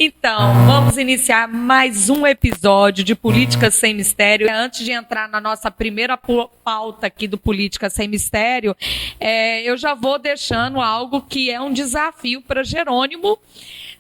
Então, vamos iniciar mais um episódio de Política Sem Mistério. Antes de entrar na nossa primeira pauta aqui do Política Sem Mistério, eu já vou deixando algo que é um desafio para Jerônimo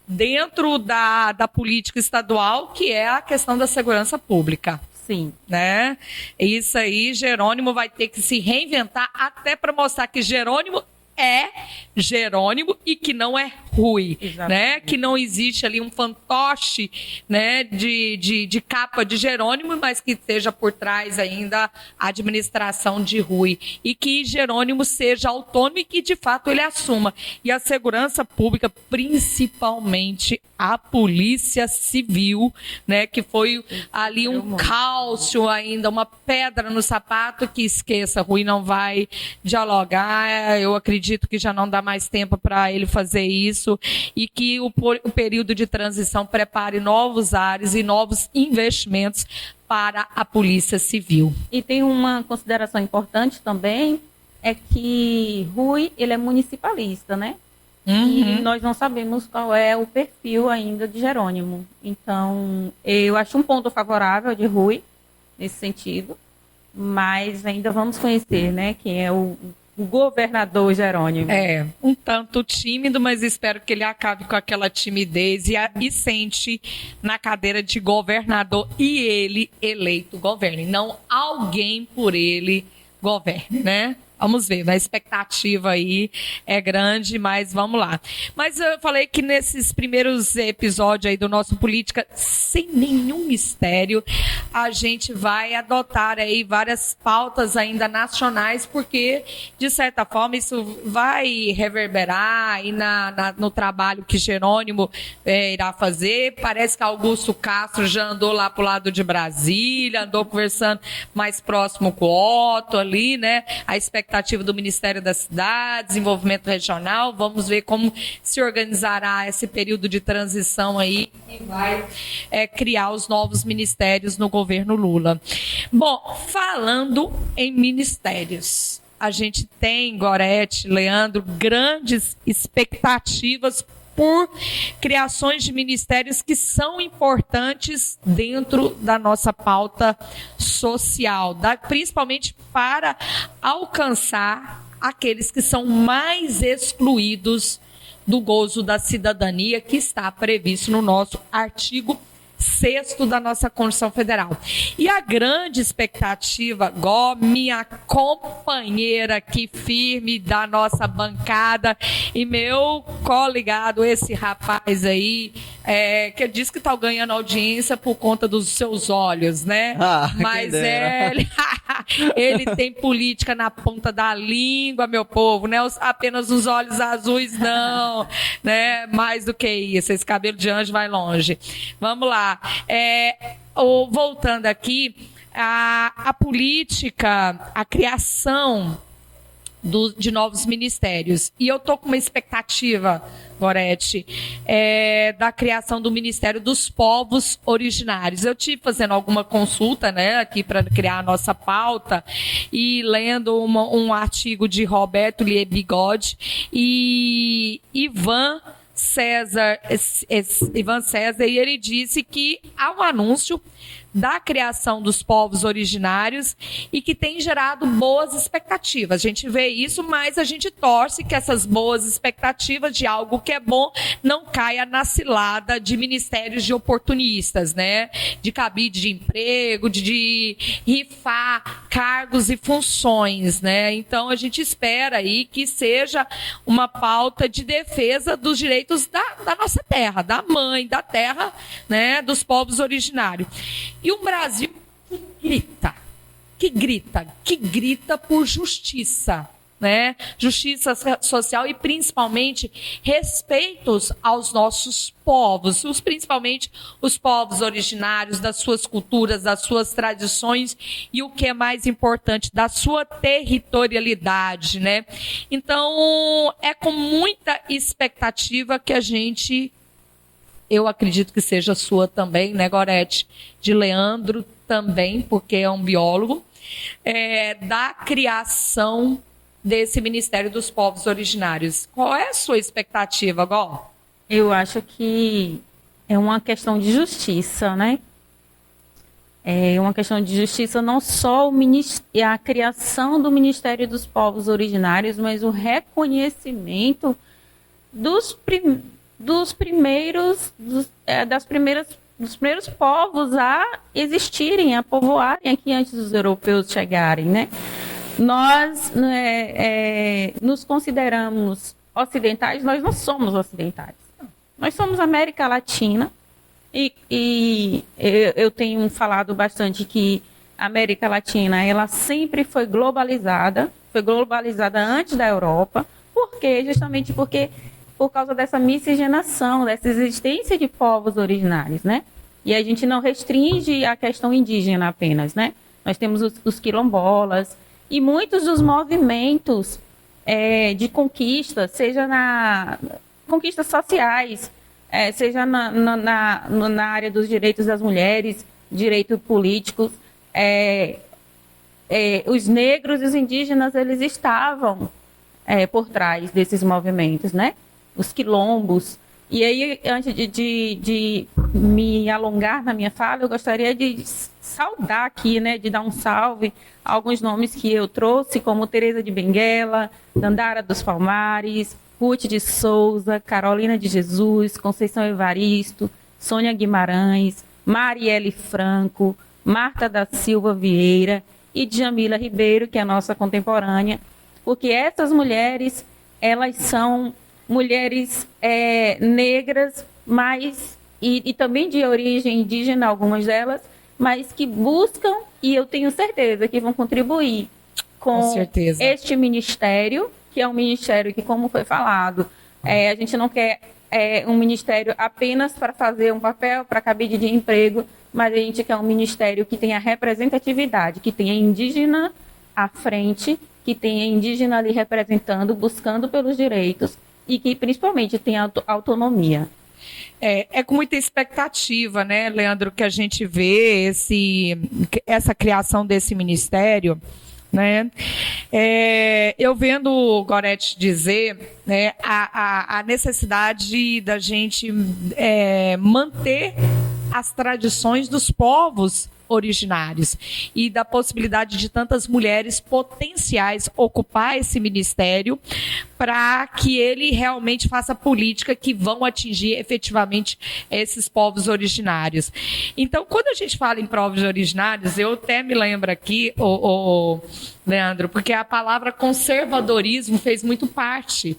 dentro da política estadual, que é a questão da segurança pública. Sim. Né? Isso aí, Jerônimo vai ter que se reinventar até para mostrar que Jerônimo é Jerônimo e que não é Rui, né? Que não existe ali um fantoche, né, de capa de Jerônimo, mas que esteja por trás ainda a administração de Rui. E que Jerônimo seja autônomo e que, de fato, ele assuma. E a segurança pública, principalmente a Polícia Civil, né, que foi ali um cálcio ainda, uma pedra no sapato, que esqueça, Rui não vai dialogar, eu acredito que já não dá mais tempo para ele fazer isso, e que o período de transição prepare novos ares e novos investimentos para a Polícia Civil. E tem uma consideração importante também, é que Rui, ele é municipalista, né? E nós não sabemos qual é o perfil ainda de Jerônimo. Então, eu acho um ponto favorável de Rui, nesse sentido, mas ainda vamos conhecer, né, quem é o governador Jerônimo. É, um tanto tímido, mas espero que ele acabe com aquela timidez e sente na cadeira de governador e ele eleito governe, não alguém por ele governe, né? Vamos ver, a expectativa aí é grande, mas vamos lá. Mas eu falei que nesses primeiros episódios aí do nosso Política Sem Nenhum Mistério, a gente vai adotar aí várias pautas ainda nacionais, porque, de certa forma, isso vai reverberar aí no trabalho que Jerônimo irá fazer. Parece que Augusto Castro já andou lá pro lado de Brasília, andou conversando mais próximo com o Otto ali, né? A expectativa do Ministério da Cidade, Desenvolvimento Regional, vamos ver como se organizará esse período de transição aí e vai criar os novos ministérios no governo Lula. Bom, falando em ministérios, a gente tem, Gorete, Leandro, grandes expectativas por criações de ministérios que são importantes dentro da nossa pauta social, principalmente para alcançar aqueles que são mais excluídos do gozo da cidadania, que está previsto no nosso artigo 6º da nossa Constituição Federal. E a grande expectativa, minha companheira aqui firme da nossa bancada e meu coligado, esse rapaz aí, que diz que está ganhando audiência por conta dos seus olhos, né? Mas ele tem política na ponta da língua, meu povo, né? Apenas os olhos azuis, não, né? Mais do que isso, esse cabelo de anjo vai longe. Vamos lá. Voltando aqui, a política, a criação de novos ministérios. E eu estou com uma expectativa, Gorete, da criação do Ministério dos Povos Originários. Eu estive fazendo alguma consulta, né, aqui para criar a nossa pauta e lendo um artigo de Roberto Lier Bigode e Ivan César, e ele disse que há um anúncio da criação dos povos originários e que tem gerado boas expectativas. A gente vê isso, mas a gente torce que essas boas expectativas de algo que é bom não caia na cilada de ministérios de oportunistas, né? De cabide de emprego, de rifar cargos e funções, né? Então a gente espera aí que seja uma pauta de defesa dos direitos da nossa terra, da mãe, da terra, né? Dos povos originários. E um Brasil que grita por justiça, né? Justiça social e principalmente respeitos aos nossos povos, principalmente os povos originários, das suas culturas, das suas tradições e o que é mais importante, da sua territorialidade, né? Então, é com muita expectativa que eu acredito que seja sua também, né, Gorete? De Leandro também, porque é um biólogo, da criação desse Ministério dos Povos Originários. Qual é a sua expectativa, Gó? Eu acho que é uma questão de justiça, né? É uma questão de justiça, não só a criação do Ministério dos Povos Originários, mas o reconhecimento dos primeiros povos a existirem, a povoarem aqui antes dos europeus chegarem, né? Nós nos consideramos ocidentais, nós não somos ocidentais. Nós somos América Latina. E eu tenho falado bastante que a América Latina ela sempre foi globalizada antes da Europa. Por quê? Justamente porque por causa dessa miscigenação, dessa existência de povos originários, né? E a gente não restringe a questão indígena apenas, né? Nós temos os quilombolas e muitos dos movimentos de conquista, seja conquistas sociais, seja na área dos direitos das mulheres, direitos políticos, os negros e os indígenas, eles estavam por trás desses movimentos, né? Os quilombos. E aí, antes de me alongar na minha fala, eu gostaria de saudar aqui, né? De dar um salve a alguns nomes que eu trouxe, como Teresa de Benguela, Dandara dos Palmares, Ruth de Souza, Carolina de Jesus, Conceição Evaristo, Sônia Guimarães, Marielle Franco, Marta da Silva Vieira e Djamila Ribeiro, que é a nossa contemporânea, porque essas mulheres, elas são mulheres negras, mas e também de origem indígena, algumas delas, mas que buscam, e eu tenho certeza que vão contribuir com este ministério, que é um ministério que, como foi falado, a gente não quer um ministério apenas para fazer um papel, para cabide de emprego, mas a gente quer um ministério que tenha representatividade, que tenha indígena à frente, que tenha indígena ali representando, buscando pelos direitos e que principalmente tenha autonomia. É com muita expectativa, né, Leandro, que a gente vê essa criação desse ministério, né? Eu vendo o Gorete dizer, né, a necessidade da gente manter as tradições dos povos originários e da possibilidade de tantas mulheres potenciais ocupar esse ministério para que ele realmente faça política que vão atingir efetivamente esses povos originários. Então, quando a gente fala em povos originários, eu até me lembro aqui, Leandro, porque a palavra conservadorismo fez muito parte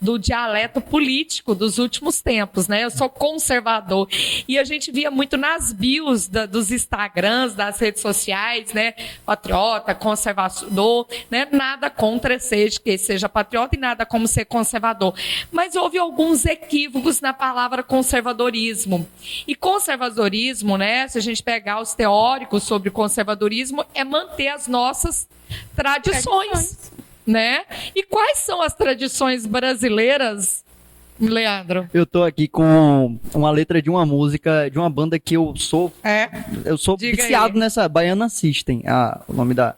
do dialeto político dos últimos tempos, né? Eu sou conservador. E a gente via muito nas bios dos Instagrams, das redes sociais, né? Patriota, conservador, né? Nada contra que seja patriota e nada como ser conservador. Mas houve alguns equívocos na palavra conservadorismo. E conservadorismo, né? Se a gente pegar os teóricos sobre conservadorismo, é manter as nossas tradições. Né? E quais são as tradições brasileiras, Leandro? Eu tô aqui com uma letra de uma música de uma banda que eu sou viciado nessa, Baiana System, o nome da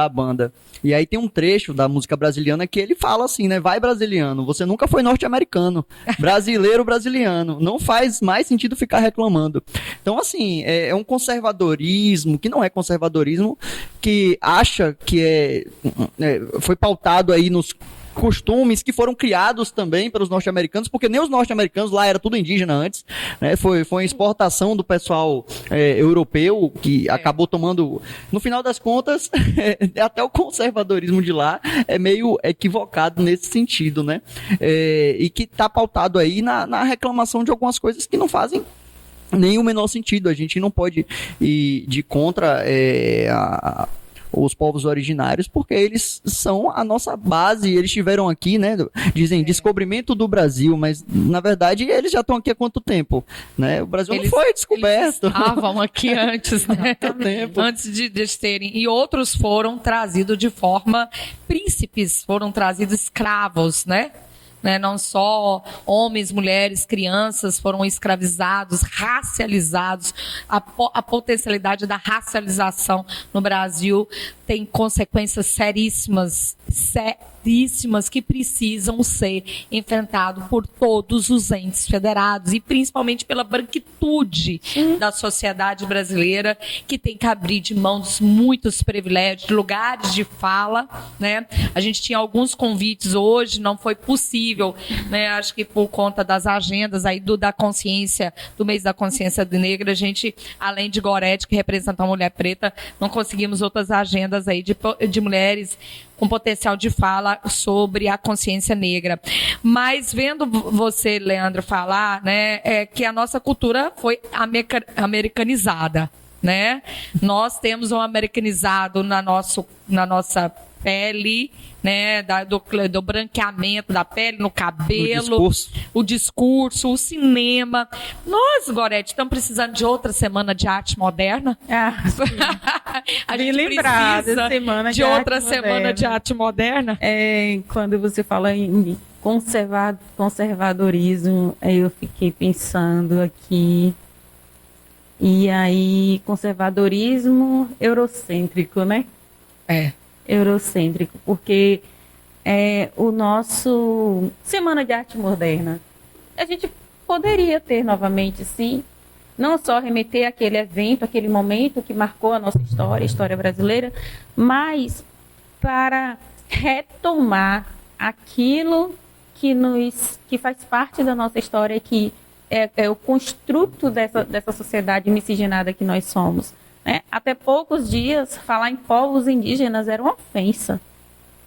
banda. E aí tem um trecho da música brasiliana que ele fala assim, né? Vai, brasiliano, você nunca foi norte-americano. Brasileiro, brasiliano. Não faz mais sentido ficar reclamando. Então, assim, é um conservadorismo, que não é conservadorismo, que acha que foi pautado aí nos costumes que foram criados também pelos norte-americanos, porque nem os norte-americanos, lá era tudo indígena antes, né? Foi uma exportação do pessoal europeu que acabou tomando, no final das contas, até o conservadorismo de lá é meio equivocado nesse sentido, né? E que está pautado aí na reclamação de algumas coisas que não fazem nenhum menor sentido. A gente não pode ir de contra os povos originários, porque eles são a nossa base, eles estiveram aqui, né, dizem descobrimento do Brasil, mas na verdade eles já estão aqui há quanto tempo, né? O Brasil não foi descoberto. Eles estavam aqui antes, né? Antes de terem, e outros foram trazidos de forma príncipes, foram trazidos escravos, né? Não só homens, mulheres, crianças foram escravizados, racializados. A potencialidade da racialização no Brasil tem consequências seríssimas, fortíssimas que precisam ser enfrentadas por todos os entes federados e principalmente pela branquitude da sociedade brasileira, que tem que abrir de mão de muitos privilégios, lugares de fala, né? A gente tinha alguns convites hoje, não foi possível, né? Acho que por conta das agendas aí da consciência, do mês da consciência negra, a gente, além de Gorete, que representa a mulher preta, não conseguimos outras agendas aí de mulheres com potencial de fala sobre a consciência negra. Mas vendo você, Leandro, falar, né, que a nossa cultura foi americanizada, né? Nós temos um americanizado na nossa pele, né, do branqueamento da pele, no cabelo, o discurso, o cinema. Nós, Gorete, estamos precisando de outra semana de arte moderna. A gente precisa de outra semana de arte moderna. Quando você fala em conservadorismo, eu fiquei pensando aqui. E aí, conservadorismo eurocêntrico, né? Eurocêntrico, porque o nosso Semana de Arte Moderna, a gente poderia ter novamente, sim, não só remeter àquele evento, aquele momento que marcou a nossa história, a história brasileira, mas para retomar aquilo que faz parte da nossa história, que é o construto dessa sociedade miscigenada que nós somos. Né? Até poucos dias, falar em povos indígenas era uma ofensa,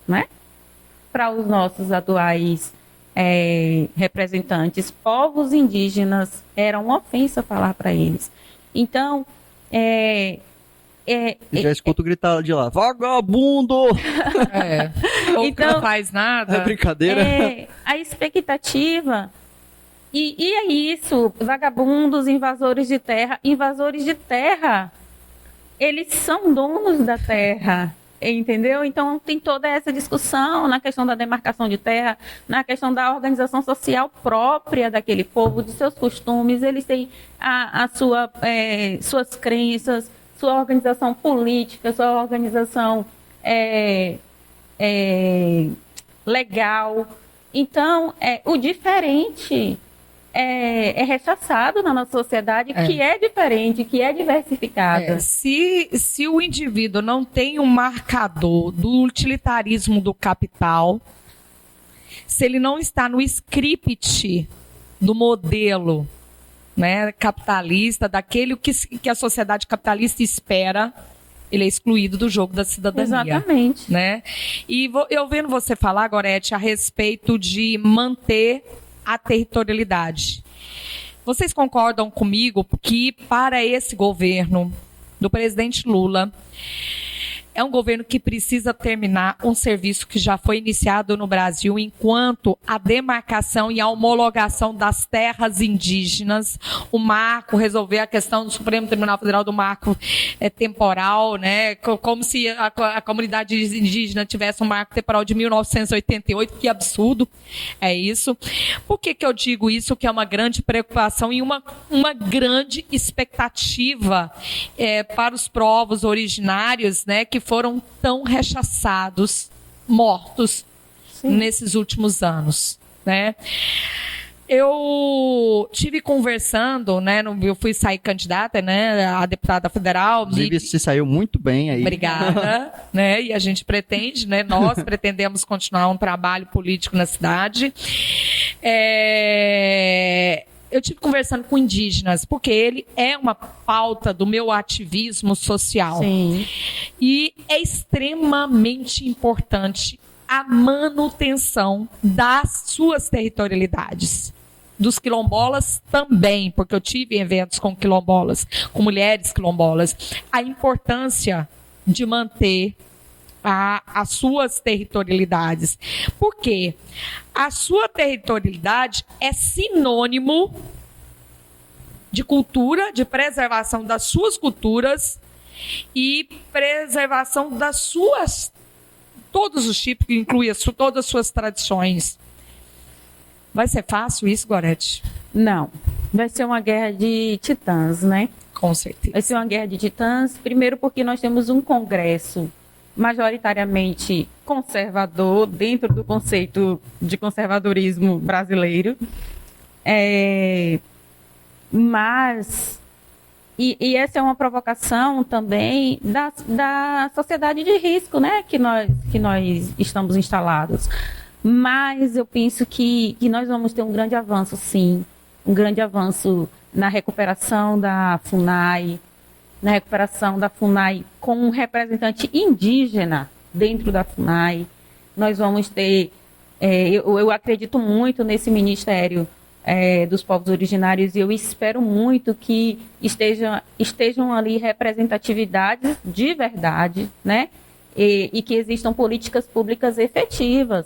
né? Para os nossos atuais representantes. Povos indígenas era uma ofensa falar para eles. Então, já escuto gritar de lá, vagabundo! Então, não faz nada. É brincadeira. A expectativa... E é isso, vagabundos, invasores de terra, eles são donos da terra, entendeu? Então tem toda essa discussão na questão da demarcação de terra, na questão da organização social própria daquele povo, de seus costumes, eles têm suas crenças, sua organização política, sua organização legal. Então, o diferente é rechaçado na nossa sociedade, que é diferente, que é diversificada. Se o indivíduo não tem um marcador do utilitarismo do capital, se ele não está no script do modelo, né, capitalista, daquele que a sociedade capitalista espera, ele é excluído do jogo da cidadania. Exatamente. Né? E eu vendo você falar, Gorete, a respeito de manter a territorialidade. Vocês concordam comigo que para esse governo do presidente Lula é um governo que precisa terminar um serviço que já foi iniciado no Brasil enquanto a demarcação e a homologação das terras indígenas, o marco, resolver a questão do Supremo Tribunal Federal do marco temporal, né? Como se a comunidade indígena tivesse um marco temporal de 1988, que absurdo é isso. Por que eu digo isso? Que é uma grande preocupação e uma grande expectativa para os povos originários, né? Que foram tão rechaçados, mortos, nesses últimos anos, né? Eu tive conversando, né? Eu fui sair candidata, né? A deputada federal. Inclusive, se saiu muito bem aí. Obrigada, né? E a gente pretende, né? Nós pretendemos continuar um trabalho político na cidade. Eu estive conversando com indígenas, porque ele é uma pauta do meu ativismo social. Sim. E é extremamente importante a manutenção das suas territorialidades. Dos quilombolas também, porque eu tive eventos com quilombolas, com mulheres quilombolas. A importância de manter as suas territorialidades. Por quê? A sua territorialidade é sinônimo de cultura, de preservação das suas culturas e preservação das suas, todos os tipos, que inclui todas as suas tradições. Vai ser fácil isso, Gorete? Não. Vai ser uma guerra de titãs, né? Com certeza. Vai ser uma guerra de titãs, primeiro porque nós temos um Congresso majoritariamente conservador, dentro do conceito de conservadorismo brasileiro. Mas, e essa é uma provocação também da sociedade de risco, né, que nós estamos instalados. Mas eu penso que nós vamos ter um grande avanço, sim, um grande avanço na recuperação da FUNAI, com um representante indígena dentro da FUNAI. Nós vamos ter, eu acredito muito nesse Ministério dos Povos Originários, e eu espero muito que estejam ali representatividades de verdade, né? E que existam políticas públicas efetivas,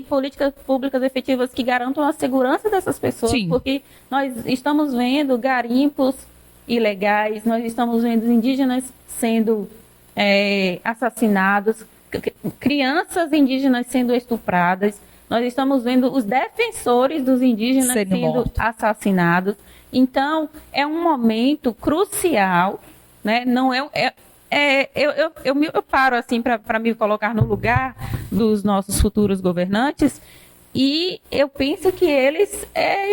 políticas públicas efetivas que garantam a segurança dessas pessoas, sim, porque nós estamos vendo garimpos ilegais, nós estamos vendo indígenas sendo assassinados, crianças indígenas sendo estupradas, nós estamos vendo os defensores dos indígenas sendo assassinados. Então, é um momento crucial, né? Não eu paro assim para me colocar no lugar dos nossos futuros governantes, e eu penso que eles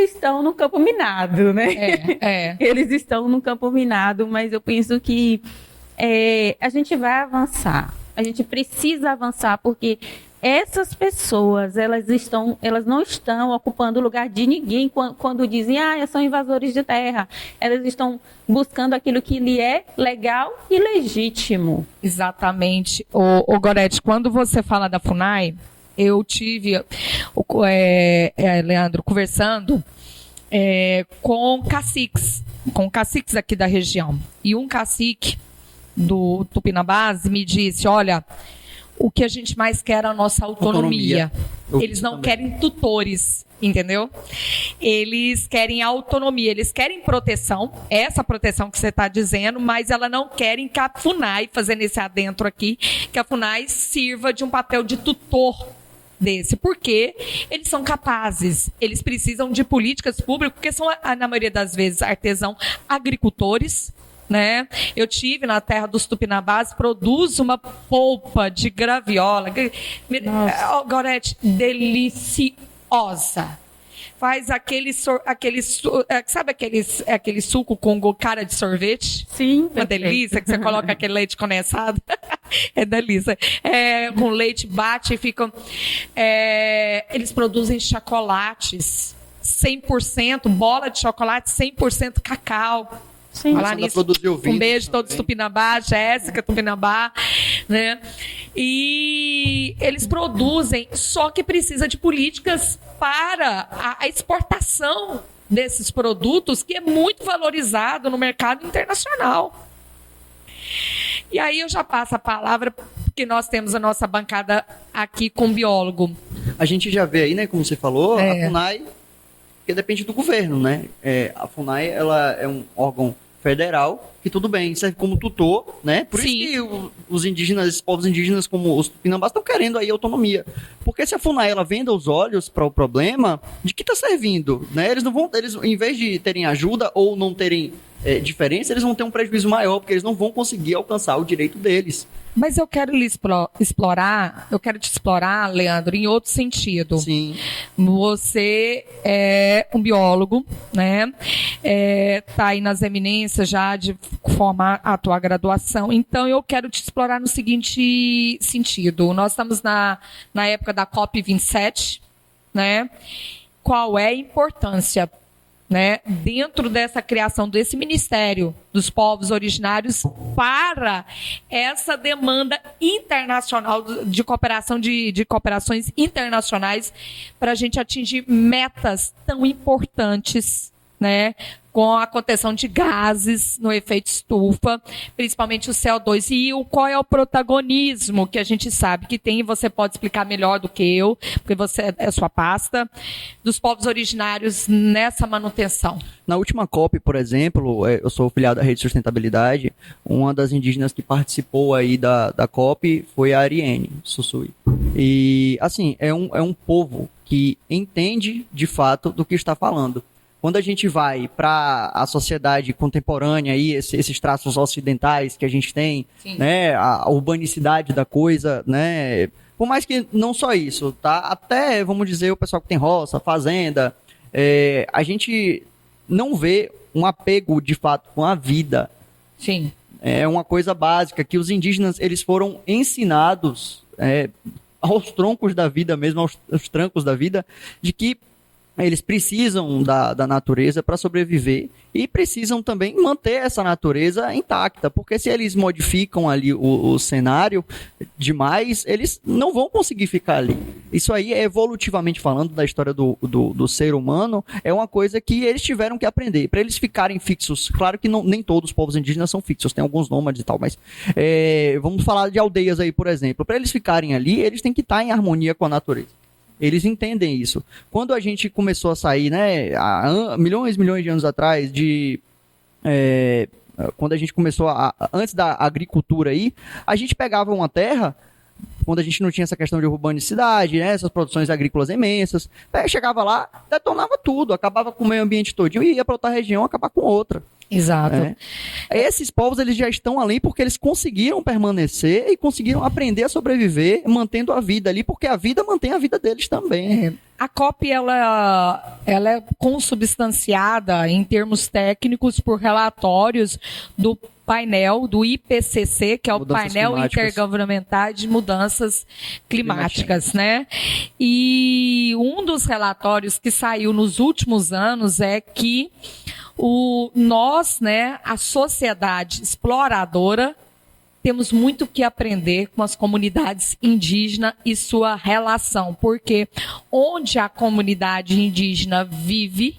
estão no campo minado, né? Eles estão no campo minado, mas eu penso que a gente vai avançar. A gente precisa avançar, porque essas pessoas, elas não estão ocupando o lugar de ninguém quando dizem, são invasores de terra. Elas estão buscando aquilo que lhe é legal e legítimo. Exatamente. Ô Gorete, quando você fala da FUNAI, eu tive, Leandro, conversando com caciques aqui da região. E um cacique do Tupinambás me disse, olha, o que a gente mais quer é a nossa autonomia. Eles não querem tutores, entendeu? Eles querem autonomia, eles querem proteção, essa proteção que você está dizendo, mas ela não querem que a FUNAI, fazendo esse adentro aqui, que a FUNAI sirva de um papel de tutor desse, porque eles são capazes, eles precisam de políticas públicas, porque são, na maioria das vezes, agricultores, né? Eu tive na terra dos Tupinambás, produz uma polpa de graviola, Gorete, deliciosa. Faz aquele suco com cara de sorvete? Sim. Uma delícia, que você coloca aquele leite condensado. É delícia. Com leite, bate e ficam... eles produzem chocolates 100%, bola de chocolate 100% cacau. Sim. Um beijo a todos Tupinambá, Jéssica Tupinambá, né? E eles produzem, só que precisa de políticas para a exportação desses produtos, que é muito valorizado no mercado internacional. E aí eu já passo a palavra, porque nós temos a nossa bancada aqui com biólogo. A gente já vê aí, né, como você falou, a FUNAI, que depende do governo, né? A FUNAI, ela é um órgão federal, que tudo bem, serve como tutor, né? Por isso que os indígenas, esses povos indígenas como os Tupinambás estão querendo aí autonomia. Porque se a FUNAI, ela venda os olhos para o problema, de que está servindo, né? Eles não vão, em vez de terem ajuda ou não terem diferença, eles vão ter um prejuízo maior, porque eles não vão conseguir alcançar o direito deles. Mas eu quero te explorar, Leandro, em outro sentido. Sim. Você é um biólogo, né? Tá aí nas eminências já de formar a tua graduação. Então, eu quero te explorar no seguinte sentido. Nós estamos na época da COP27, né? Qual é a importância, né, dentro dessa criação desse Ministério dos Povos Originários para essa demanda internacional de cooperação, de cooperações internacionais, para a gente atingir metas tão importantes, né, com a contenção de gases no efeito estufa, principalmente o CO2. E qual é o protagonismo que a gente sabe que tem, você pode explicar melhor do que eu, porque você é a sua pasta, dos povos originários nessa manutenção? Na última COP, por exemplo, eu sou filiado à Rede Sustentabilidade, uma das indígenas que participou aí da COP foi a Ariene Sussui. E, assim, é um povo que entende, de fato, do que está falando. Quando a gente vai para a sociedade contemporânea, aí, esses traços ocidentais que a gente tem, né, a urbanicidade da coisa, né, por mais que não só isso, tá? Até, vamos dizer, o pessoal que tem roça, fazenda, a gente não vê um apego, de fato, com a vida. Sim. É uma coisa básica, que os indígenas, eles foram ensinados aos troncos da vida mesmo, aos trancos da vida, de que eles precisam da natureza para sobreviver e precisam também manter essa natureza intacta, porque se eles modificam ali o cenário demais, eles não vão conseguir ficar ali. Isso aí, evolutivamente falando, da história do ser humano, é uma coisa que eles tiveram que aprender. Para eles ficarem fixos, claro que nem todos os povos indígenas são fixos, tem alguns nômades e tal, mas vamos falar de aldeias aí, por exemplo. Para eles ficarem ali, eles têm que estar em harmonia com a natureza. Eles entendem isso. Quando a gente começou a sair, né, há milhões de anos atrás, quando a gente começou, antes da agricultura aí, a gente pegava uma terra, quando a gente não tinha essa questão de urbanicidade, né, essas produções agrícolas imensas, chegava lá, detonava tudo, acabava com o meio ambiente todinho e ia para outra região acabar com outra. Exato. Esses povos, eles já estão ali porque eles conseguiram permanecer e conseguiram aprender a sobreviver mantendo a vida ali, porque a vida mantém a vida deles também. A COP, ela é consubstanciada em termos técnicos por relatórios do painel do IPCC, que é o painel intergovernamental de mudanças climáticas, né? E um dos relatórios que saiu nos últimos anos é que nós, né, a sociedade exploradora, temos muito que aprender com as comunidades indígenas e sua relação, porque onde a comunidade indígena vive,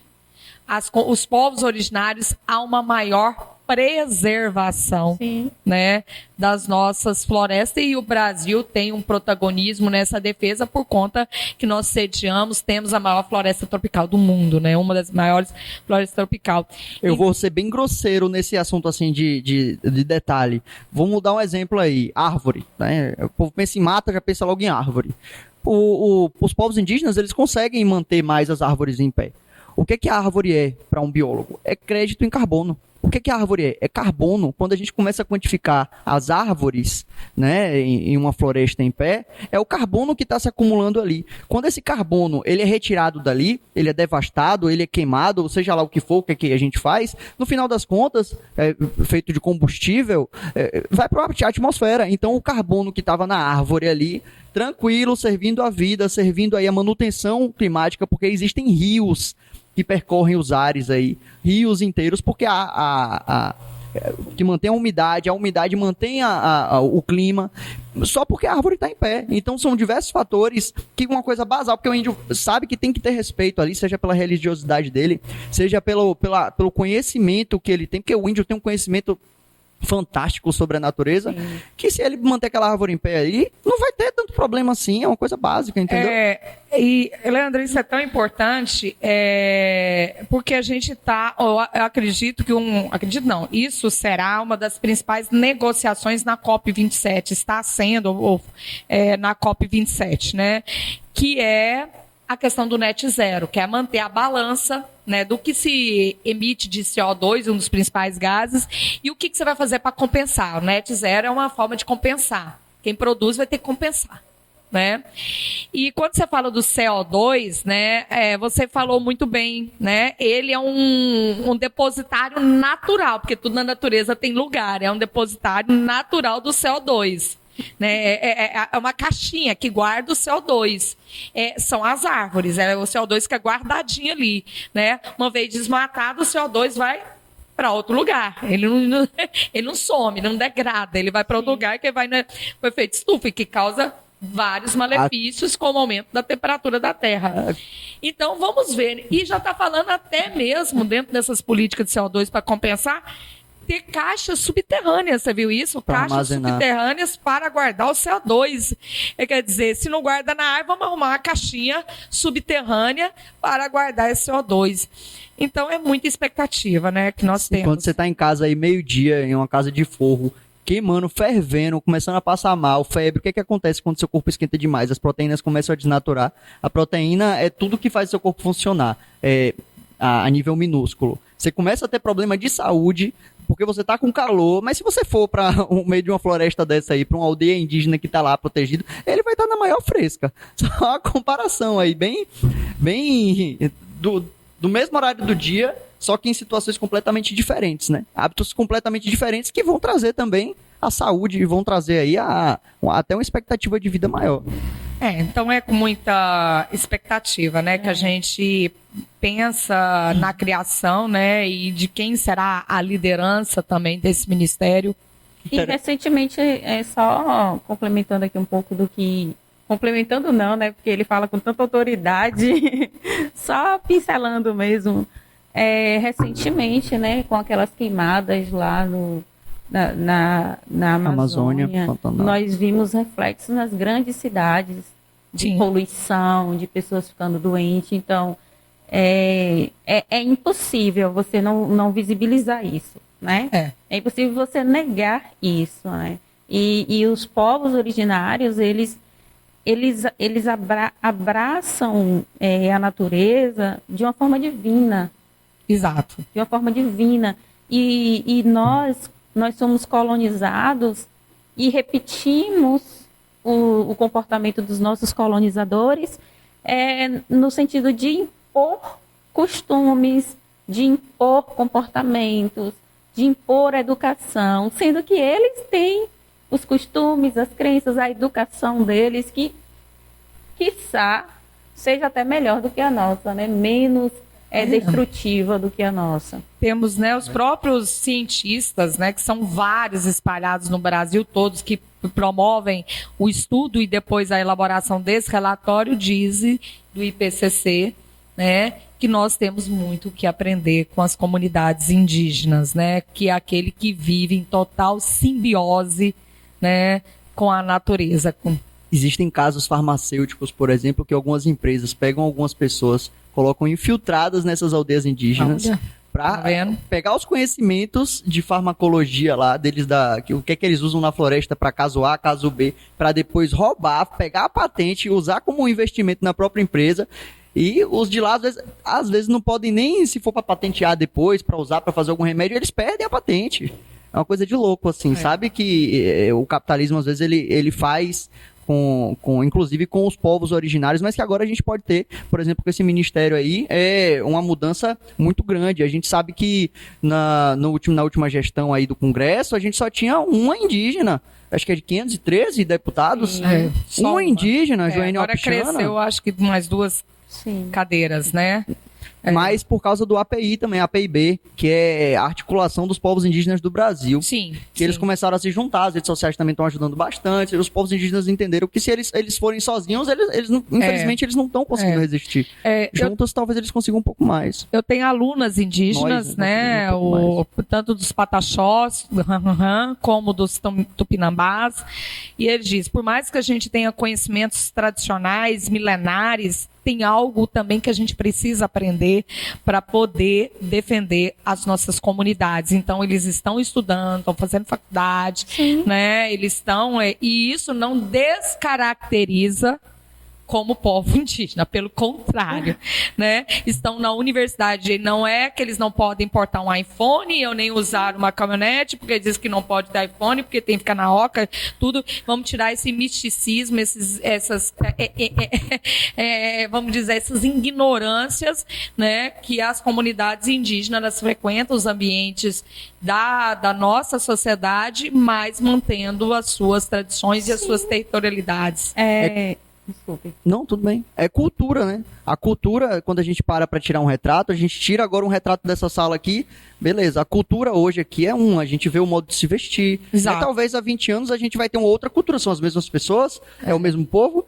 os povos originários, há uma maior preservação, né, das nossas florestas, e o Brasil tem um protagonismo nessa defesa por conta que nós temos a maior floresta tropical do mundo, né, uma das maiores florestas tropical. Eu vou ser bem grosseiro nesse assunto assim de detalhe. Vamos dar um exemplo aí, árvore, né? O povo pensa em mata, já pensa logo em árvore. Os povos indígenas, eles conseguem manter mais as árvores em pé. O que a árvore é para um biólogo? É crédito em carbono. O que a árvore é? É carbono. Quando a gente começa a quantificar as árvores, né, em uma floresta em pé, é o carbono que está se acumulando ali. Quando esse carbono ele é retirado dali, ele é devastado, ele é queimado, ou seja lá o que for que a gente faz, no final das contas, feito de combustível, vai para a atmosfera. Então o carbono que estava na árvore ali, tranquilo, servindo a vida, servindo aí a manutenção climática, porque existem rios que percorrem os ares aí, rios inteiros, porque que mantém a umidade mantém o clima, só porque a árvore está em pé. Então são diversos fatores, que uma coisa basal, porque o índio sabe que tem que ter respeito ali, seja pela religiosidade dele, seja pelo conhecimento que ele tem, porque o índio tem um conhecimento fantástico sobre a natureza, que se ele manter aquela árvore em pé aí, não vai ter tanto problema assim, é uma coisa básica, entendeu? E, Leandro, isso é tão importante, porque a gente eu acredito que isso será uma das principais negociações na COP27, está sendo na COP27, né? Que é a questão do net zero, que é manter a balança, né, do que se emite de CO2, um dos principais gases, e o que você vai fazer para compensar. O net zero é uma forma de compensar. Quem produz vai ter que compensar, né? E quando você fala do CO2, né, você falou muito bem, né? Ele é um depositário natural, porque tudo na natureza tem lugar, é um depositário natural do CO2. Né? É uma caixinha que guarda o CO2. São as árvores, o CO2 que é guardadinho ali, né? Uma vez desmatado, o CO2 vai para outro lugar. Ele não some, não degrada, ele vai para outro lugar que vai no efeito estufa, que causa vários malefícios com o aumento da temperatura da Terra. Então, vamos ver. E já está falando até mesmo, dentro dessas políticas de CO2 para compensar, ter caixas subterrâneas, você viu isso? Caixas subterrâneas para guardar o CO2. Quer dizer, se não guarda na árvore, vamos arrumar uma caixinha subterrânea para guardar esse CO2. Então, é muita expectativa, né, que nós temos. Quando você está em casa aí, meio-dia, em uma casa de forro, queimando, fervendo, começando a passar mal, febre, o que acontece quando seu corpo esquenta demais? As proteínas começam a desnaturar. A proteína é tudo que faz seu corpo funcionar. a nível minúsculo. Você começa a ter problema de saúde porque você tá com calor, mas se você for para o meio de uma floresta dessa aí, para uma aldeia indígena que tá lá protegido, ele vai estar na maior fresca. Só uma comparação aí, bem do mesmo horário do dia, só que em situações completamente diferentes, né? Hábitos completamente diferentes que vão trazer também a saúde e vão trazer aí até uma expectativa de vida maior. Então é com muita expectativa, né, que a gente pensa na criação, né, e de quem será a liderança também desse ministério. E recentemente, só complementando aqui um pouco do que... Complementando não, né, porque ele fala com tanta autoridade, só pincelando mesmo. Recentemente, né, com aquelas queimadas lá na Amazônia, nós vimos reflexos nas grandes cidades de poluição, de pessoas ficando doentes. Então, é impossível você não visibilizar isso, né? É impossível você negar isso, né? E os povos originários, eles abraçam a natureza de uma forma divina. Exato. De uma forma divina. E nós somos colonizados e repetimos o comportamento dos nossos colonizadores no sentido de impor costumes, de impor comportamentos, de impor educação, sendo que eles têm os costumes, as crenças, a educação deles que, quiçá, seja até melhor do que a nossa, né? Menos destrutiva do que a nossa. Temos, né, os próprios cientistas, né, que são vários espalhados no Brasil, todos que promovem o estudo e depois a elaboração desse relatório, dizem, do IPCC, né, que nós temos muito que aprender com as comunidades indígenas, né, que é aquele que vive em total simbiose, né, com a natureza. Existem casos farmacêuticos, por exemplo, que algumas empresas pegam algumas pessoas, colocam infiltradas nessas aldeias indígenas para pegar os conhecimentos de farmacologia lá deles, o que é que eles usam na floresta para caso A, caso B, para depois roubar, pegar a patente e usar como um investimento na própria empresa. E os de lá, às vezes não podem nem, se for para patentear depois, para usar, para fazer algum remédio, eles perdem a patente. É uma coisa de louco, assim, sabe que o capitalismo, às vezes, ele faz... inclusive com os povos originários, mas que agora a gente pode ter, por exemplo, com esse ministério aí, uma mudança muito grande. A gente sabe que na última gestão aí do Congresso, a gente só tinha uma indígena, acho que é de 513 deputados, uma indígena, Joênia Alpichana. Agora cresceu, acho que mais 2 cadeiras, né? Mas por causa do API também, APIB, que é a articulação dos povos indígenas do Brasil. Sim. Que eles começaram a se juntar, as redes sociais também estão ajudando bastante. Os povos indígenas entenderam que se eles forem sozinhos, infelizmente eles não estão conseguindo resistir. Juntos talvez eles consigam um pouco mais. Eu tenho alunas indígenas, né? Tanto dos Pataxós, como dos Tupinambás. E eles dizem, por mais que a gente tenha conhecimentos tradicionais, milenares, tem algo também que a gente precisa aprender para poder defender as nossas comunidades. Então, eles estão estudando, estão fazendo faculdade, né? Eles estão... e isso não descaracteriza como povo indígena, pelo contrário, né? Estão na universidade, não é que eles não podem portar um iPhone ou nem usar uma caminhonete, porque diz que não pode ter iPhone, porque tem que ficar na oca, tudo. Vamos tirar esse misticismo, vamos dizer, essas ignorâncias, né, que as comunidades indígenas frequentam, os ambientes da nossa sociedade, mas mantendo as suas tradições e as suas territorialidades. Desculpe. Não, tudo bem. É cultura, né? A cultura, quando a gente para tirar um retrato, a gente tira agora um retrato dessa sala aqui, beleza. A cultura hoje aqui a gente vê o modo de se vestir. Exato. E talvez há 20 anos a gente vai ter uma outra cultura, são as mesmas pessoas, é o mesmo povo,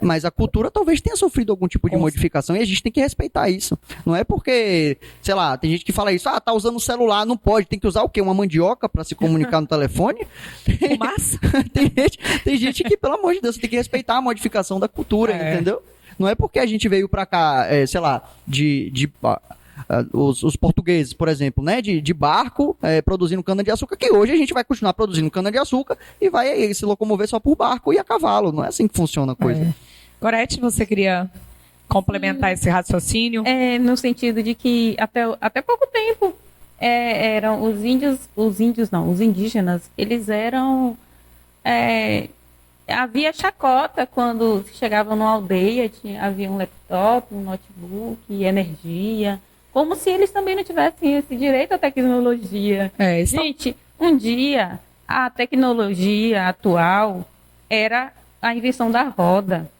mas a cultura talvez tenha sofrido algum tipo de modificação e a gente tem que respeitar isso. Não é porque, sei lá, tem gente que fala isso, tá usando o celular, não pode, tem que usar o quê? Uma mandioca para se comunicar no telefone? Tem gente que, pelo amor de Deus, tem que respeitar a modificação da cultura, entendeu? Não é porque a gente veio pra cá, sei lá, os portugueses, por exemplo, né, de barco, produzindo cana-de-açúcar, que hoje a gente vai continuar produzindo cana-de-açúcar e vai se locomover só por barco e a cavalo. Não é assim que funciona a coisa. Gorete, você queria complementar esse raciocínio? No sentido de que até pouco tempo eram os indígenas, eles eram... havia chacota quando chegavam numa aldeia, havia um laptop, um notebook, energia, como se eles também não tivessem esse direito à tecnologia. Gente, um dia a tecnologia atual era a invenção da roda.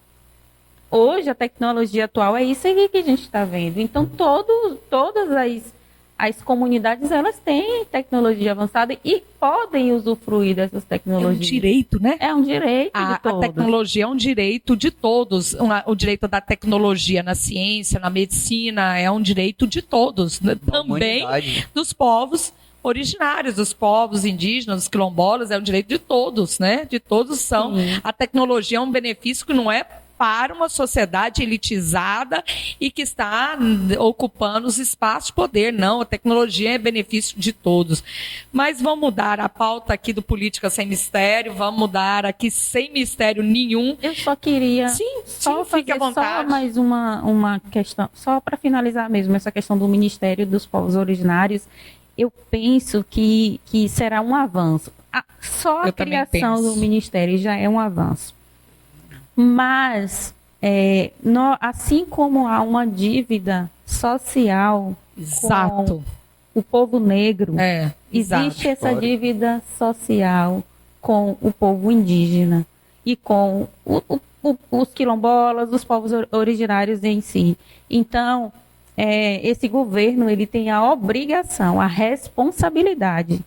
Hoje a tecnologia atual é isso aí que a gente está vendo. Então todas as comunidades, elas têm tecnologia avançada e podem usufruir dessas tecnologias. É um direito, né? É um direito de todos. A tecnologia é um direito de todos. O direito da tecnologia na ciência, na medicina, é um direito de todos. Também dos povos originários, dos povos indígenas, dos quilombolas, é um direito de todos, né? De todos são. Sim. A tecnologia é um benefício que não é para uma sociedade elitizada e que está ocupando os espaços de poder. Não, a tecnologia é benefício de todos. Mas vamos mudar a pauta aqui do Política Sem Mistério, vamos mudar aqui sem mistério nenhum. Eu só queria fique à vontade. Só mais uma questão, só para finalizar mesmo, essa questão do Ministério dos Povos Originários. Eu penso que será um avanço. Só a criação do Ministério já é um avanço. Mas, assim como há uma dívida social com o povo negro, existe essa dívida social com o povo indígena e com os quilombolas, os povos originários em si. Então, esse governo ele tem a obrigação, a responsabilidade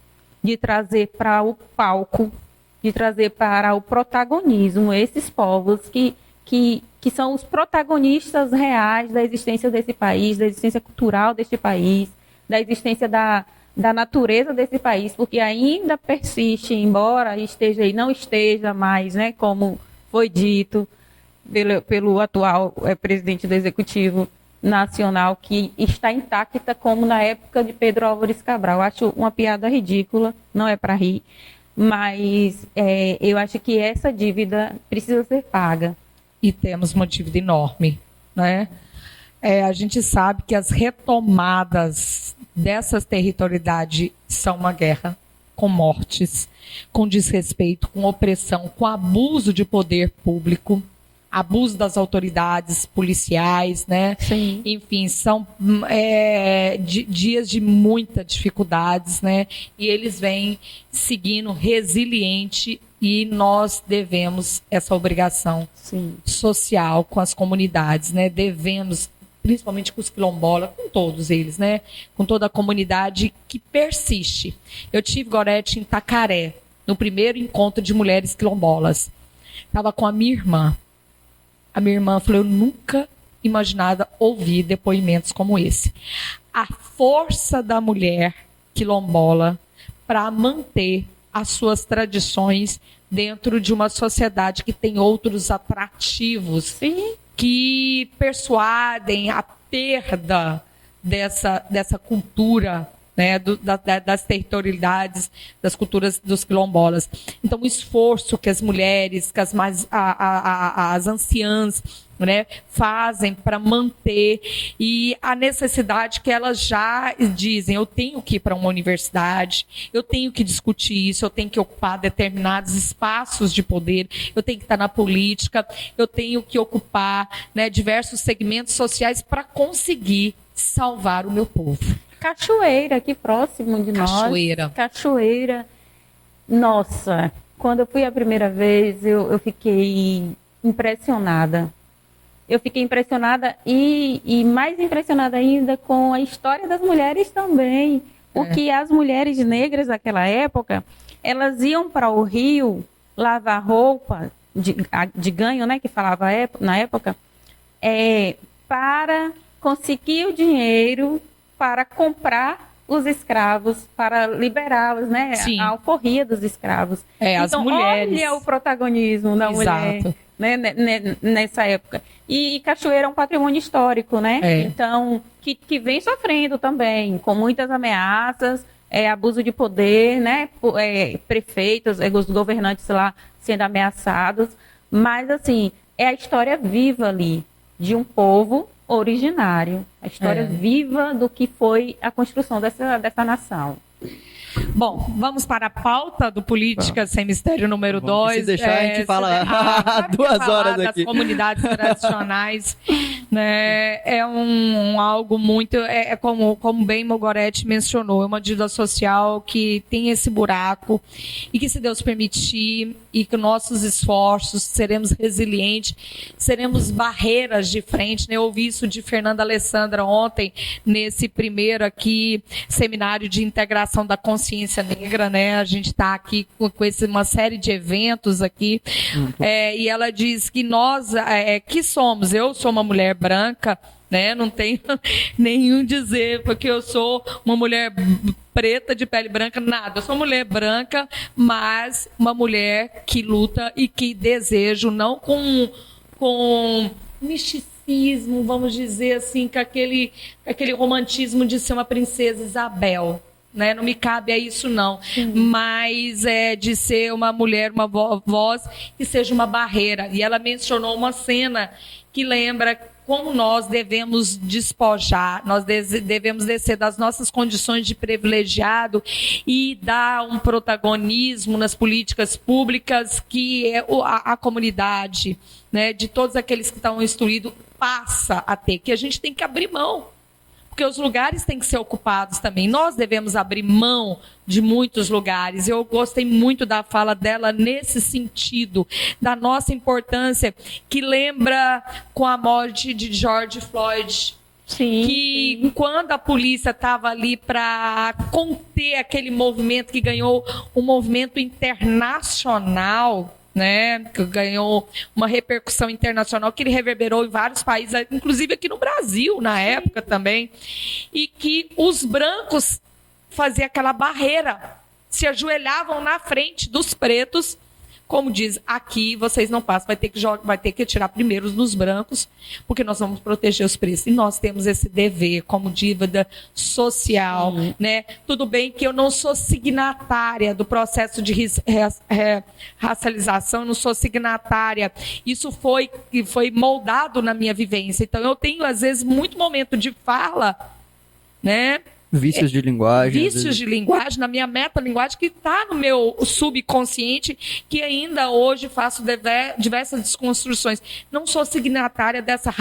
de trazer para o palco, de trazer para o protagonismo esses povos que são os protagonistas reais da existência desse país, da existência cultural deste país, da existência da natureza desse país, porque ainda persiste, embora esteja e não esteja mais, né, como foi dito pelo atual presidente do Executivo Nacional, que está intacta como na época de Pedro Álvares Cabral. Acho uma piada ridícula, não é para rir. Mas eu acho que essa dívida precisa ser paga. E temos uma dívida enorme, né? A gente sabe que as retomadas dessas territorialidades são uma guerra com mortes, com desrespeito, com opressão, com abuso de poder público, abuso das autoridades policiais, né? Sim. Enfim, são dias de muitas dificuldades, né? E eles vêm seguindo resiliente e nós devemos essa obrigação social com as comunidades, né? Devemos, principalmente com os quilombolas, com todos eles, né? Com toda a comunidade que persiste. Eu tive, Gorete, em Tacaré, no primeiro encontro de mulheres quilombolas. Estava com a minha irmã. A minha irmã falou, eu nunca imaginava ouvir depoimentos como esse. A força da mulher quilombola para manter as suas tradições dentro de uma sociedade que tem outros atrativos que persuadem a perda dessa cultura, né, das territorialidades, das culturas dos quilombolas. Então, o esforço que as mulheres, que as anciãs, né, fazem para manter, e a necessidade que elas já dizem, eu tenho que ir para uma universidade, eu tenho que discutir isso, eu tenho que ocupar determinados espaços de poder, eu tenho que estar na política, eu tenho que ocupar, né, diversos segmentos sociais para conseguir salvar o meu povo. Cachoeira, aqui próximo de nós. Cachoeira. Nossa, quando eu fui a primeira vez, eu fiquei impressionada. Eu fiquei impressionada e mais impressionada ainda com a história das mulheres também. Porque as mulheres negras daquela época, elas iam para o rio lavar roupa de ganho, né, que falava na época, para conseguir o dinheiro para comprar os escravos, para liberá-los, né? Sim. A alforria dos escravos. Então, as mulheres... olha o protagonismo da mulher, né? Nessa época. E Cachoeira é um patrimônio histórico, né? Então, que vem sofrendo também, com muitas ameaças, abuso de poder, né? Prefeitos, os governantes lá sendo ameaçados. Mas, assim, é a história viva ali de um povo originário, a história viva do que foi a construção dessa nação. Bom, vamos para a pauta do Política Sem Mistério número 2. Se deixar, a gente fala 2 horas aqui. Das comunidades tradicionais, né? É algo muito... como bem Mogoretti mencionou, é uma dívida social que tem esse buraco e que, se Deus permitir, e que nossos esforços, seremos resilientes, seremos barreiras de frente, né? Eu ouvi isso de Fernanda Alessandra ontem, nesse primeiro aqui, seminário de integração da consciência negra, né? A gente está aqui com uma série de eventos aqui, e ela diz que nós, que somos, eu sou uma mulher branca, né? Não tenho nenhum dizer, porque eu sou uma mulher preta de pele branca, nada. Eu sou mulher branca, mas uma mulher que luta e que desejo, não com misticismo, vamos dizer assim, com aquele romantismo de ser uma princesa Isabel. Né? Não me cabe a isso, não. Mas de ser uma mulher, uma voz que seja uma barreira. E ela mencionou uma cena que lembra como nós devemos despojar, nós devemos descer das nossas condições de privilegiado e dar um protagonismo nas políticas públicas que a comunidade, né, de todos aqueles que estão instruídos, passa a ter, que a gente tem que abrir mão. Porque os lugares têm que ser ocupados também. Nós devemos abrir mão de muitos lugares. Eu gostei muito da fala dela nesse sentido, da nossa importância, que lembra com a morte de George Floyd. Sim. Quando a polícia estava ali para conter aquele movimento que ganhou um movimento internacional, né, que ganhou uma repercussão internacional, que ele reverberou em vários países, inclusive aqui no Brasil, na época também, e que os brancos faziam aquela barreira, se ajoelhavam na frente dos pretos, como diz, aqui vocês não passam, vai ter que atirar primeiro nos brancos, porque nós vamos proteger os pretos. E nós temos esse dever como dívida social, né? Tudo bem que eu não sou signatária do processo de racialização, não sou signatária. Isso foi moldado na minha vivência. Então, eu tenho, às vezes, muito momento de fala, né? Vícios de linguagem. Vícios de linguagem, na minha metalinguagem, que está no meu subconsciente, que ainda hoje faço diversas desconstruções. Não sou signatária dessa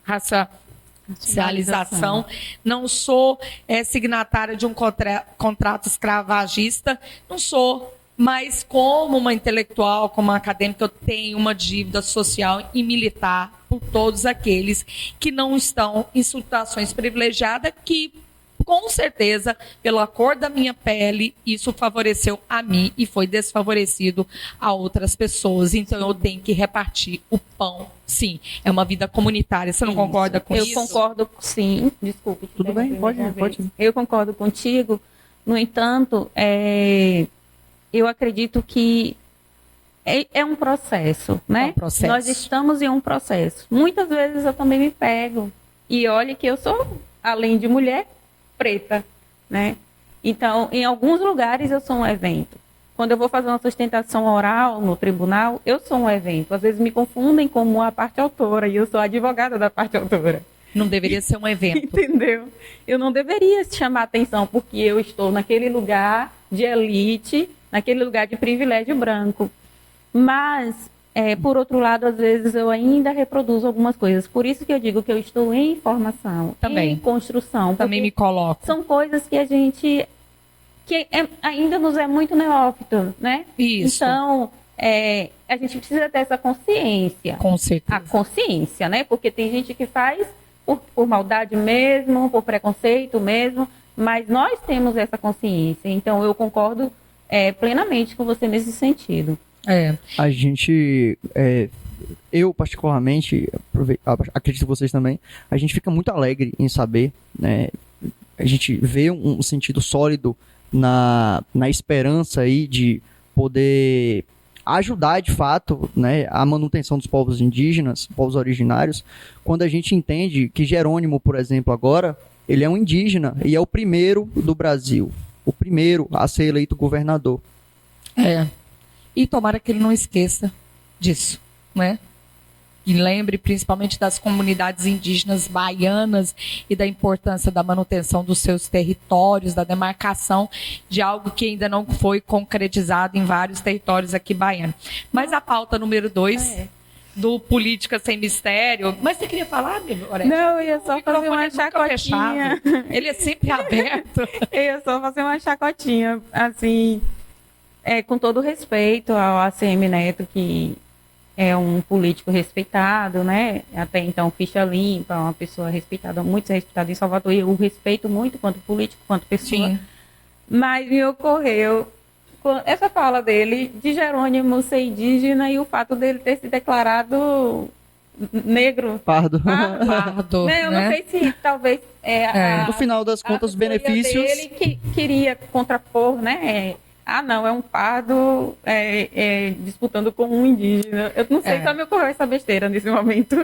racialização, não sou signatária de um contrato escravagista, não sou. Mas como uma intelectual, como uma acadêmica, eu tenho uma dívida social e militar por todos aqueles que não estão em situações privilegiadas, que com certeza, pela cor da minha pele, isso favoreceu a mim e foi desfavorecido a outras pessoas. Então, eu tenho que repartir o pão. Sim, é uma vida comunitária. Você não concorda com isso? Eu concordo, sim. Desculpe. Tudo bem, pode. Eu concordo contigo. No entanto, eu acredito que é um processo, né? Nós estamos em um processo. Muitas vezes eu também me pego. E olha que eu sou, além de mulher, preta, né? Então, em alguns lugares eu sou um evento. Quando eu vou fazer uma sustentação oral no tribunal, eu sou um evento. Às vezes me confundem como a parte autora e eu sou a advogada da parte autora. Não deveria ser um evento. Entendeu? Eu não deveria chamar atenção porque eu estou naquele lugar de elite, naquele lugar de privilégio branco. Mas, por outro lado, às vezes eu ainda reproduzo algumas coisas. Por isso que eu digo que eu estou em formação, também. Em construção. Também me coloco. São coisas que a gente... ainda nos é muito neófito, né? Isso. Então, a gente precisa ter essa consciência. Com certeza. A consciência, né? Porque tem gente que faz por maldade mesmo, por preconceito mesmo, mas nós temos essa consciência. Então, eu concordo plenamente com você nesse sentido. A gente, eu particularmente, acredito que vocês também, a gente fica muito alegre em saber, né? A gente vê um sentido sólido na esperança aí de poder ajudar de fato, né, a manutenção dos povos indígenas, povos originários, quando a gente entende que Jerônimo, por exemplo, agora, ele é um indígena e é o primeiro do Brasil, o primeiro a ser eleito governador. E tomara que ele não esqueça disso, né? e lembre principalmente das comunidades indígenas baianas e da importância da manutenção dos seus territórios, da demarcação de algo que ainda não foi concretizado em vários territórios aqui baianos. Mas a pauta número 2 do Política Sem Mistério. Mas você queria falar, Oreste? Não, eu ia só fazer uma chacotinha. Ele é sempre aberto. Eu ia só fazer uma chacotinha, assim, com todo respeito ao ACM Neto, que é um político respeitado, né? Até então, ficha limpa, uma pessoa respeitada, muito respeitada em Salvador. Eu o respeito muito quanto político, quanto pessoa. Sim. Mas me ocorreu essa fala dele de Jerônimo ser indígena e o fato dele ter se declarado negro. Pardo. Pardo. Não, eu não sei se talvez... no final das contas, os benefícios... Ele que queria contrapor, né? Não, é um pardo disputando com um indígena. Eu não sei se me ocorreu essa besteira nesse momento.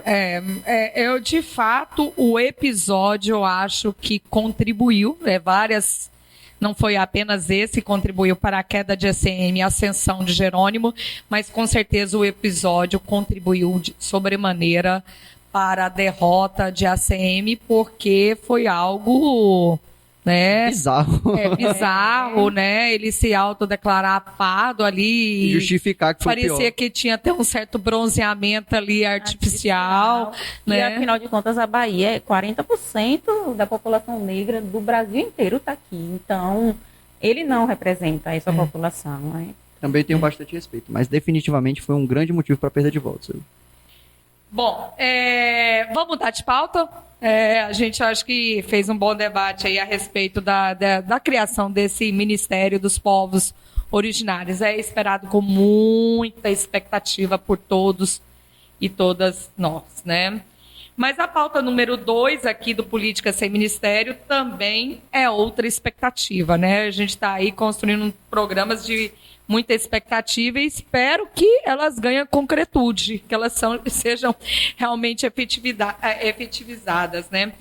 Eu, de fato, o episódio, eu acho que contribuiu, várias... Não foi apenas esse que contribuiu para a queda de ACM e a ascensão de Jerônimo, mas com certeza o episódio contribuiu de sobremaneira para a derrota de ACM, porque foi algo... né? Bizarro. Bizarro, né? Ele se autodeclarar pardo ali. Justificar que foi parecia pior. Que tinha até um certo bronzeamento ali artificial. Né? E afinal de contas, a Bahia 40% da população negra do Brasil inteiro está aqui. Então, ele não representa essa população, né? Também tenho bastante respeito, mas definitivamente foi um grande motivo para a perda de votos. Bom, vamos mudar de pauta? A gente acho que fez um bom debate aí a respeito da criação desse Ministério dos Povos Originários. É esperado com muita expectativa por todos e todas nós, né? Mas a pauta número 2 aqui do Política Sem Ministério também é outra expectativa, né? A gente está aí construindo programas de muita expectativa e espero que elas ganhem concretude, que elas sejam realmente efetivizadas, né?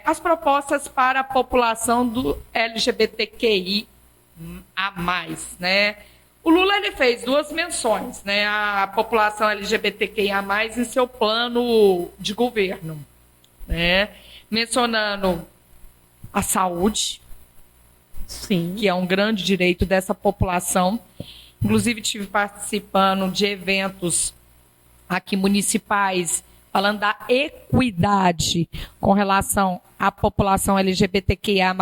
As propostas para a população do LGBTQI a mais, né? O Lula ele fez 2 menções, né? A população LGBTQIA+, em seu plano de governo, né? Mencionando a saúde, sim, que é um grande direito dessa população. Inclusive, estive participando de eventos aqui municipais falando da equidade com relação à população LGBTQIA+,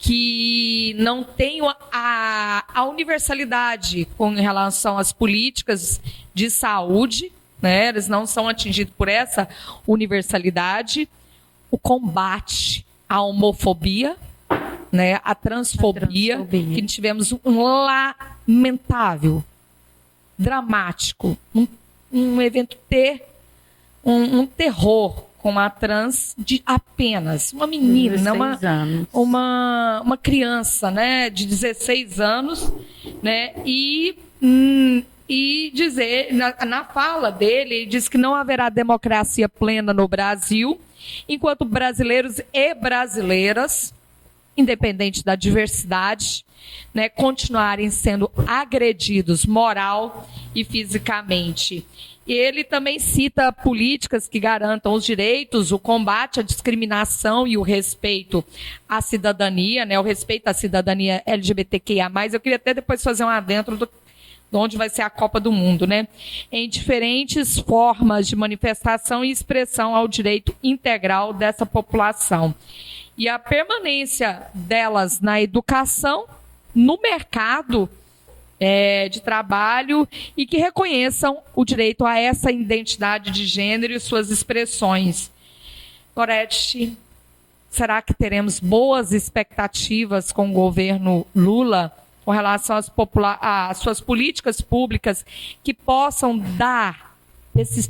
que não tem a universalidade com relação às políticas de saúde, né? Eles não são atingidos por essa universalidade. O combate à homofobia, né? A transfobia, que tivemos um lamentável, dramático, um evento um terror com a trans de apenas uma menina, uma criança, né, de 16 anos, né, e dizer, na fala dele, ele diz que não haverá democracia plena no Brasil, enquanto brasileiros e brasileiras, independente da diversidade, né, continuarem sendo agredidos moral e fisicamente. E ele também cita políticas que garantam os direitos, o combate à discriminação e o respeito à cidadania, né, o respeito à cidadania LGBTQIA+. Eu queria até depois fazer um adentro de onde vai ser a Copa do Mundo, né? Em diferentes formas de manifestação e expressão ao direito integral dessa população. E a permanência delas na educação, no mercado de trabalho e que reconheçam o direito a essa identidade de gênero e suas expressões. Gorete, será que teremos boas expectativas com o governo Lula com relação às suas políticas públicas que possam dar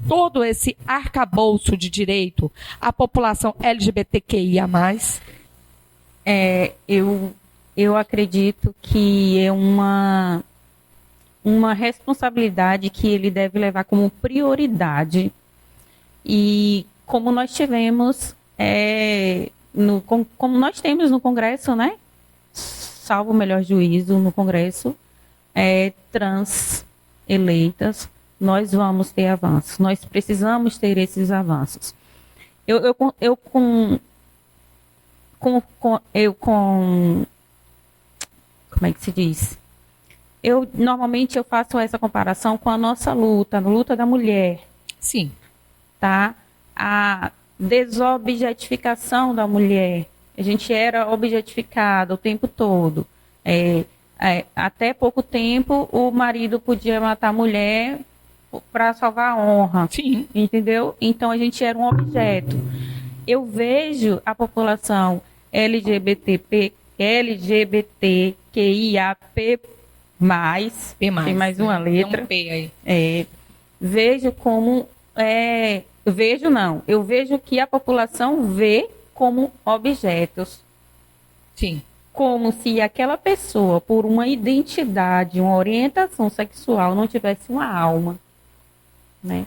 todo esse arcabouço de direito à população LGBTQIA+. Eu acredito que é uma responsabilidade que ele deve levar como prioridade. E como nós tivemos, como nós temos no Congresso, né? Salvo o melhor juízo no Congresso, trans eleitas, nós vamos ter avanços. Nós precisamos ter esses avanços. Como é que se diz? Normalmente eu faço essa comparação com a nossa luta, a luta da mulher. Sim. Tá? A desobjetificação da mulher. A gente era objetificada o tempo todo. Até pouco tempo, o marido podia matar a mulher para salvar a honra. Sim. Entendeu? Então, a gente era um objeto. Eu vejo a população LGBTQIAP+, tem mais uma letra. Tem um P aí. Vejo como... Eu vejo que a população vê como objetos. Sim. Como se aquela pessoa, por uma identidade, uma orientação sexual, não tivesse uma alma. Né?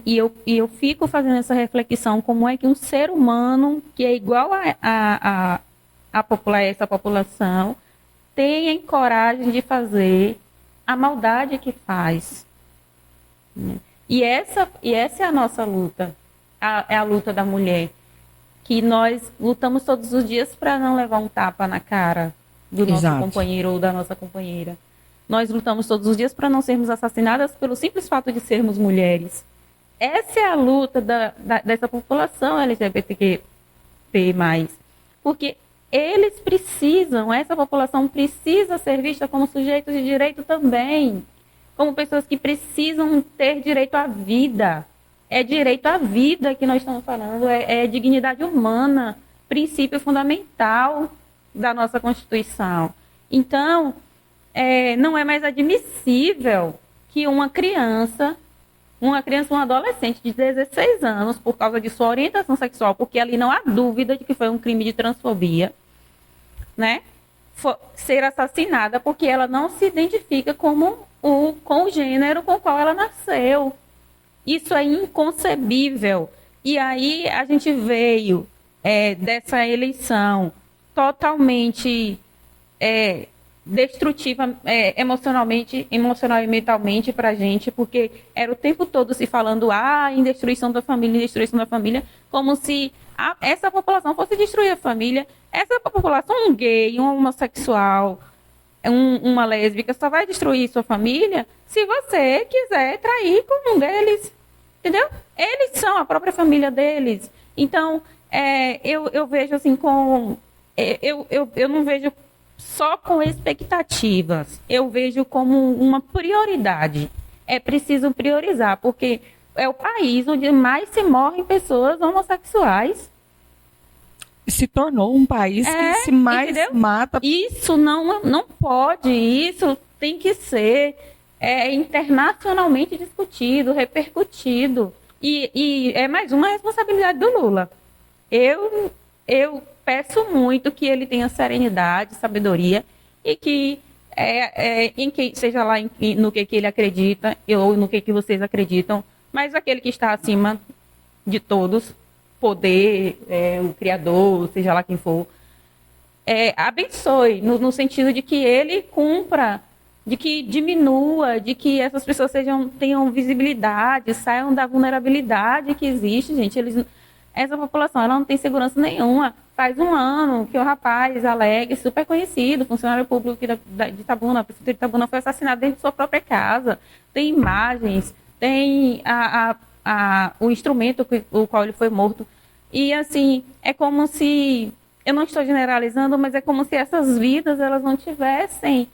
Eu fico fazendo essa reflexão, como é que um ser humano que é igual a essa população tem coragem de fazer a maldade que faz. Né? E essa é a nossa luta, é a luta da mulher, que nós lutamos todos os dias para não levar um tapa na cara do nosso companheiro ou da nossa companheira. Nós lutamos todos os dias para não sermos assassinadas pelo simples fato de sermos mulheres. Essa é a luta dessa população LGBTQ+. Porque essa população precisa ser vista como sujeitos de direito também. Como pessoas que precisam ter direito à vida. É direito à vida que nós estamos falando, é dignidade humana, princípio fundamental da nossa Constituição. Então, não é mais admissível que um adolescente de 16 anos, por causa de sua orientação sexual, porque ali não há dúvida de que foi um crime de transfobia, né? Ser assassinada porque ela não se identifica com o gênero com o qual ela nasceu. Isso é inconcebível. E aí a gente veio dessa eleição totalmente destrutiva emocional e mentalmente para a gente, porque era o tempo todo se falando em destruição da família, como se essa população fosse destruir a família. Essa população, um gay, um homossexual, uma lésbica, só vai destruir sua família se você quiser trair com um deles. Entendeu? Eles são a própria família deles. Então, eu vejo assim eu não vejo só com expectativas. Eu vejo como uma prioridade. É preciso priorizar, porque é o país onde mais se morrem pessoas homossexuais. Se tornou um país que se mais mata. Isso não pode, isso tem que ser internacionalmente discutido, repercutido. E é mais uma responsabilidade do Lula. Eu peço muito que ele tenha serenidade, sabedoria, e que, seja lá no que ele acredita, ou no que vocês acreditam, mas aquele que está acima de todos, poder, o Criador, seja lá quem for, abençoe, no sentido de que ele cumpra, de que diminua, de que essas pessoas tenham visibilidade, saiam da vulnerabilidade que existe, gente. Essa população ela não tem segurança nenhuma. Faz um ano que o rapaz Alegre, super conhecido, funcionário público de Itabuna, prefeito de Itabuna, foi assassinado dentro de sua própria casa. Tem imagens, tem o instrumento com o qual ele foi morto. E, assim, é como se... Eu não estou generalizando, mas é como se essas vidas elas não tivessem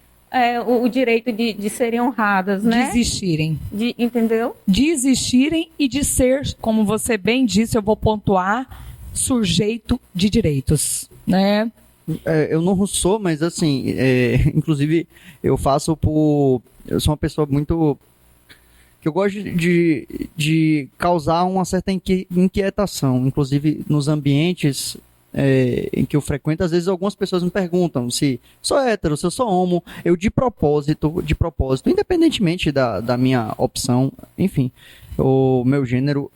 o direito de serem honradas, né? Desistirem. Entendeu? Desistirem e de ser, como você bem disse, eu vou pontuar, sujeito de direitos, né? Eu não sou, mas assim, inclusive eu sou uma pessoa muito... que eu gosto de causar uma certa inquietação, inclusive nos ambientes em que eu frequento. Às vezes algumas pessoas me perguntam se sou hétero, se eu sou homo. Eu de propósito, independentemente da minha opção, enfim, o meu gênero,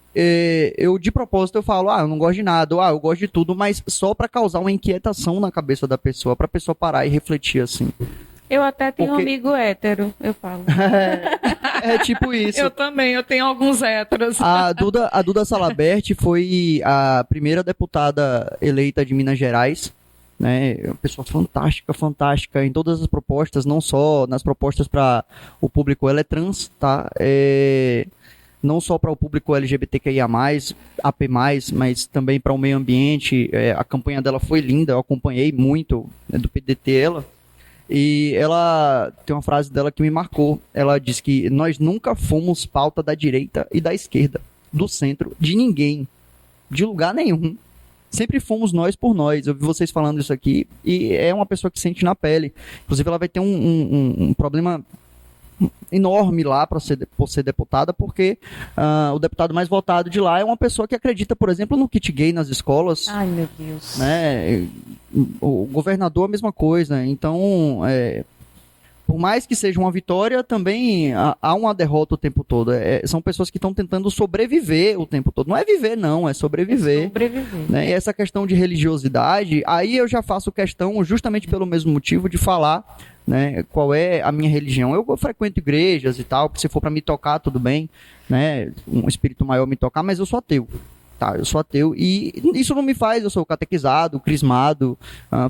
eu de propósito eu falo, eu não gosto de nada, eu gosto de tudo, mas só para causar uma inquietação na cabeça da pessoa, para a pessoa parar e refletir assim. Eu até tenho um amigo hétero, eu falo. É tipo isso. Eu também, eu tenho alguns héteros. A Duda Salabert foi a primeira deputada eleita de Minas Gerais, né? Uma pessoa fantástica em todas as propostas, não só nas propostas para o público, ela é trans, tá? Não só para o público LGBTQIA+, AP+, mas também para o meio ambiente. A campanha dela foi linda, eu acompanhei muito, né, do PDT ela. E ela tem uma frase dela que me marcou. Ela diz que nós nunca fomos pauta da direita e da esquerda, do centro, de ninguém, de lugar nenhum. Sempre fomos nós por nós. Eu vi vocês falando isso aqui e é uma pessoa que sente na pele. Inclusive ela vai ter um problema enorme lá por ser deputada, porque o deputado mais votado de lá é uma pessoa que acredita, por exemplo, no kit gay nas escolas. Ai, meu Deus. Né? O governador a mesma coisa. Então, por mais que seja uma vitória, também há uma derrota o tempo todo. São pessoas que estão tentando sobreviver o tempo todo. Não é viver, não, é sobreviver. Né? E essa questão de religiosidade, aí eu já faço questão, justamente pelo mesmo motivo, de falar, né, qual é a minha religião. Eu frequento igrejas e tal, que se for para me tocar, tudo bem, né, um espírito maior me tocar, mas eu sou ateu. Tá, eu sou ateu e isso não me faz, eu sou catequizado, crismado,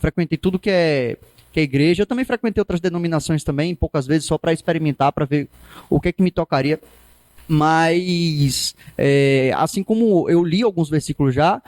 frequentei tudo que é igreja. Eu também frequentei outras denominações também, poucas vezes, só para experimentar, para ver o que me tocaria. Mas, assim como eu li alguns versículos já,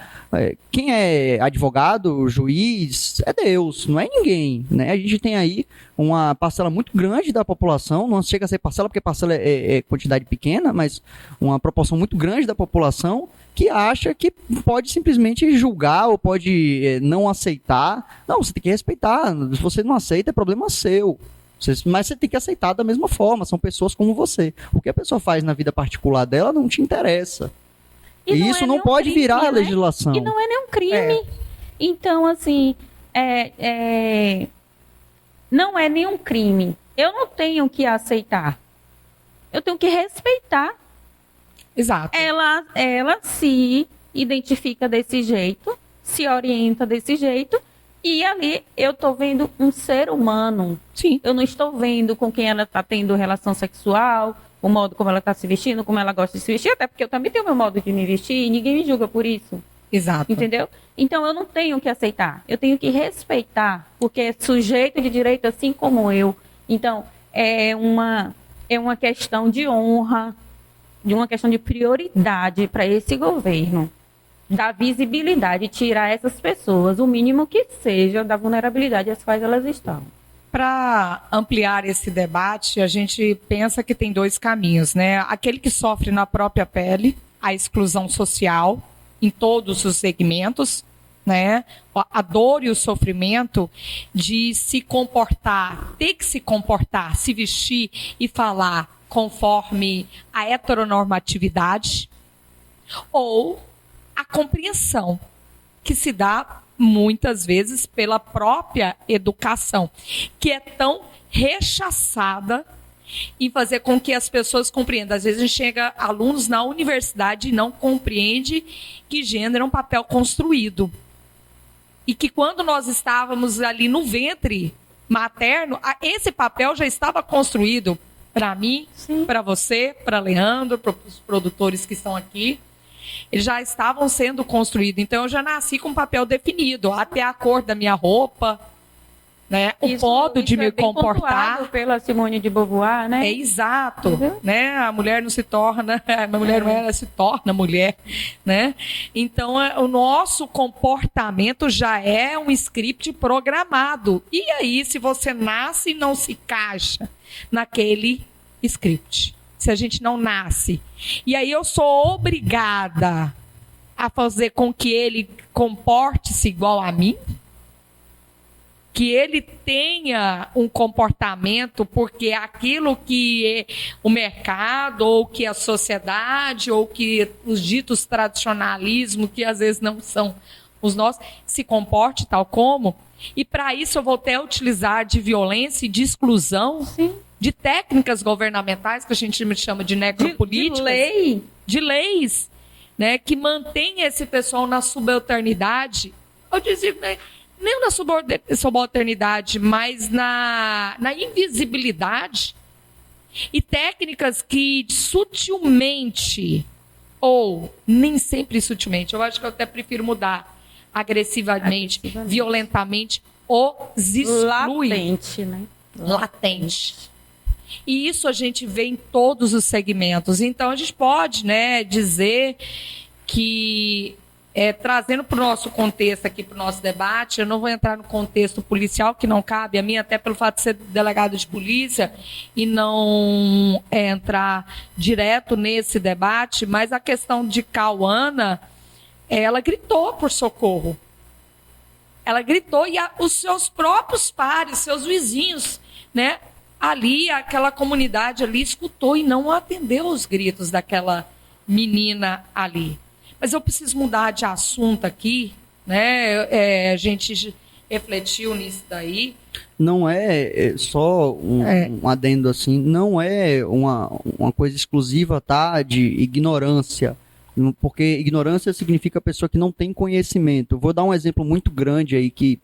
quem é advogado, juiz, é Deus, não é ninguém, né? A gente tem aí uma parcela muito grande da população, não chega a ser parcela porque parcela é quantidade pequena, mas uma proporção muito grande da população que acha que pode simplesmente julgar ou pode não aceitar. Não, você tem que respeitar. Se você não aceita, é problema seu. Mas você tem que aceitar da mesma forma, são pessoas como você. O que a pessoa faz na vida particular dela não te interessa. E isso não pode crime, virar né? legislação. E não é nenhum crime. Então, assim, não é nenhum crime. Eu não tenho que aceitar. Eu tenho que respeitar. Exato. Ela se identifica desse jeito, se orienta desse jeito. E ali eu estou vendo um ser humano. Sim. Eu não estou vendo com quem ela está tendo relação sexual, o modo como ela está se vestindo, como ela gosta de se vestir, até porque eu também tenho meu modo de me vestir e ninguém me julga por isso. Exato. Entendeu? Então eu não tenho que aceitar, eu tenho que respeitar, porque é sujeito de direito assim como eu. Então é uma questão de honra, de uma questão de prioridade para esse governo. Da visibilidade, tirar essas pessoas, o mínimo que seja, da vulnerabilidade às quais elas estão. Para ampliar esse debate, a gente pensa que tem dois caminhos, né? Aquele que sofre na própria pele, a exclusão social, em todos os segmentos, né? A dor e o sofrimento de se comportar, ter que se comportar, se vestir e falar conforme a heteronormatividade, ou a compreensão que se dá muitas vezes pela própria educação, que é tão rechaçada em fazer com que as pessoas compreendam. Às vezes a gente chega alunos na universidade e não compreende que gênero é um papel construído. E que quando nós estávamos ali no ventre materno, esse papel já estava construído para mim, para você, para Leandro, para os produtores que estão aqui. Eles já estavam sendo construídos. Então, eu já nasci com um papel definido, até a cor da minha roupa, né? O modo de me comportar. Pela Simone de Beauvoir, né? É exato, né? A mulher não se torna, a mulher não ela se torna mulher, né? Então, o nosso comportamento já é um script programado. E aí, se você nasce e não se encaixa naquele script? Se a gente não nasce. E aí eu sou obrigada a fazer com que ele comporte-se igual a mim? Que ele tenha um comportamento porque aquilo que o mercado, ou que a sociedade, ou que os ditos tradicionalismos, que às vezes não são os nossos, se comporte tal como? E para isso eu vou até utilizar de violência e de exclusão? Sim. De técnicas governamentais, que a gente chama de necropolíticas. De leis, né, que mantém esse pessoal na subalternidade. Eu dizia, né, nem na subalternidade, mas na invisibilidade, e técnicas que sutilmente, ou nem sempre sutilmente, eu acho que eu até prefiro mudar, agressivamente, violentamente, os exclui. Latente, né? Latente. E isso a gente vê em todos os segmentos. Então, a gente pode, né, dizer que, trazendo para o nosso contexto aqui, para o nosso debate, eu não vou entrar no contexto policial, que não cabe a mim, até pelo fato de ser delegado de polícia, e não entrar direto nesse debate, mas a questão de Cauana, ela gritou por socorro. Ela gritou e os seus próprios pares, seus vizinhos, né, ali, aquela comunidade ali, escutou e não atendeu os gritos daquela menina ali. Mas eu preciso mudar de assunto aqui, né? A gente refletiu nisso daí. Não é só um adendo assim, não é uma coisa exclusiva, tá, de ignorância, porque ignorância significa pessoa que não tem conhecimento. Vou dar um exemplo muito grande aí que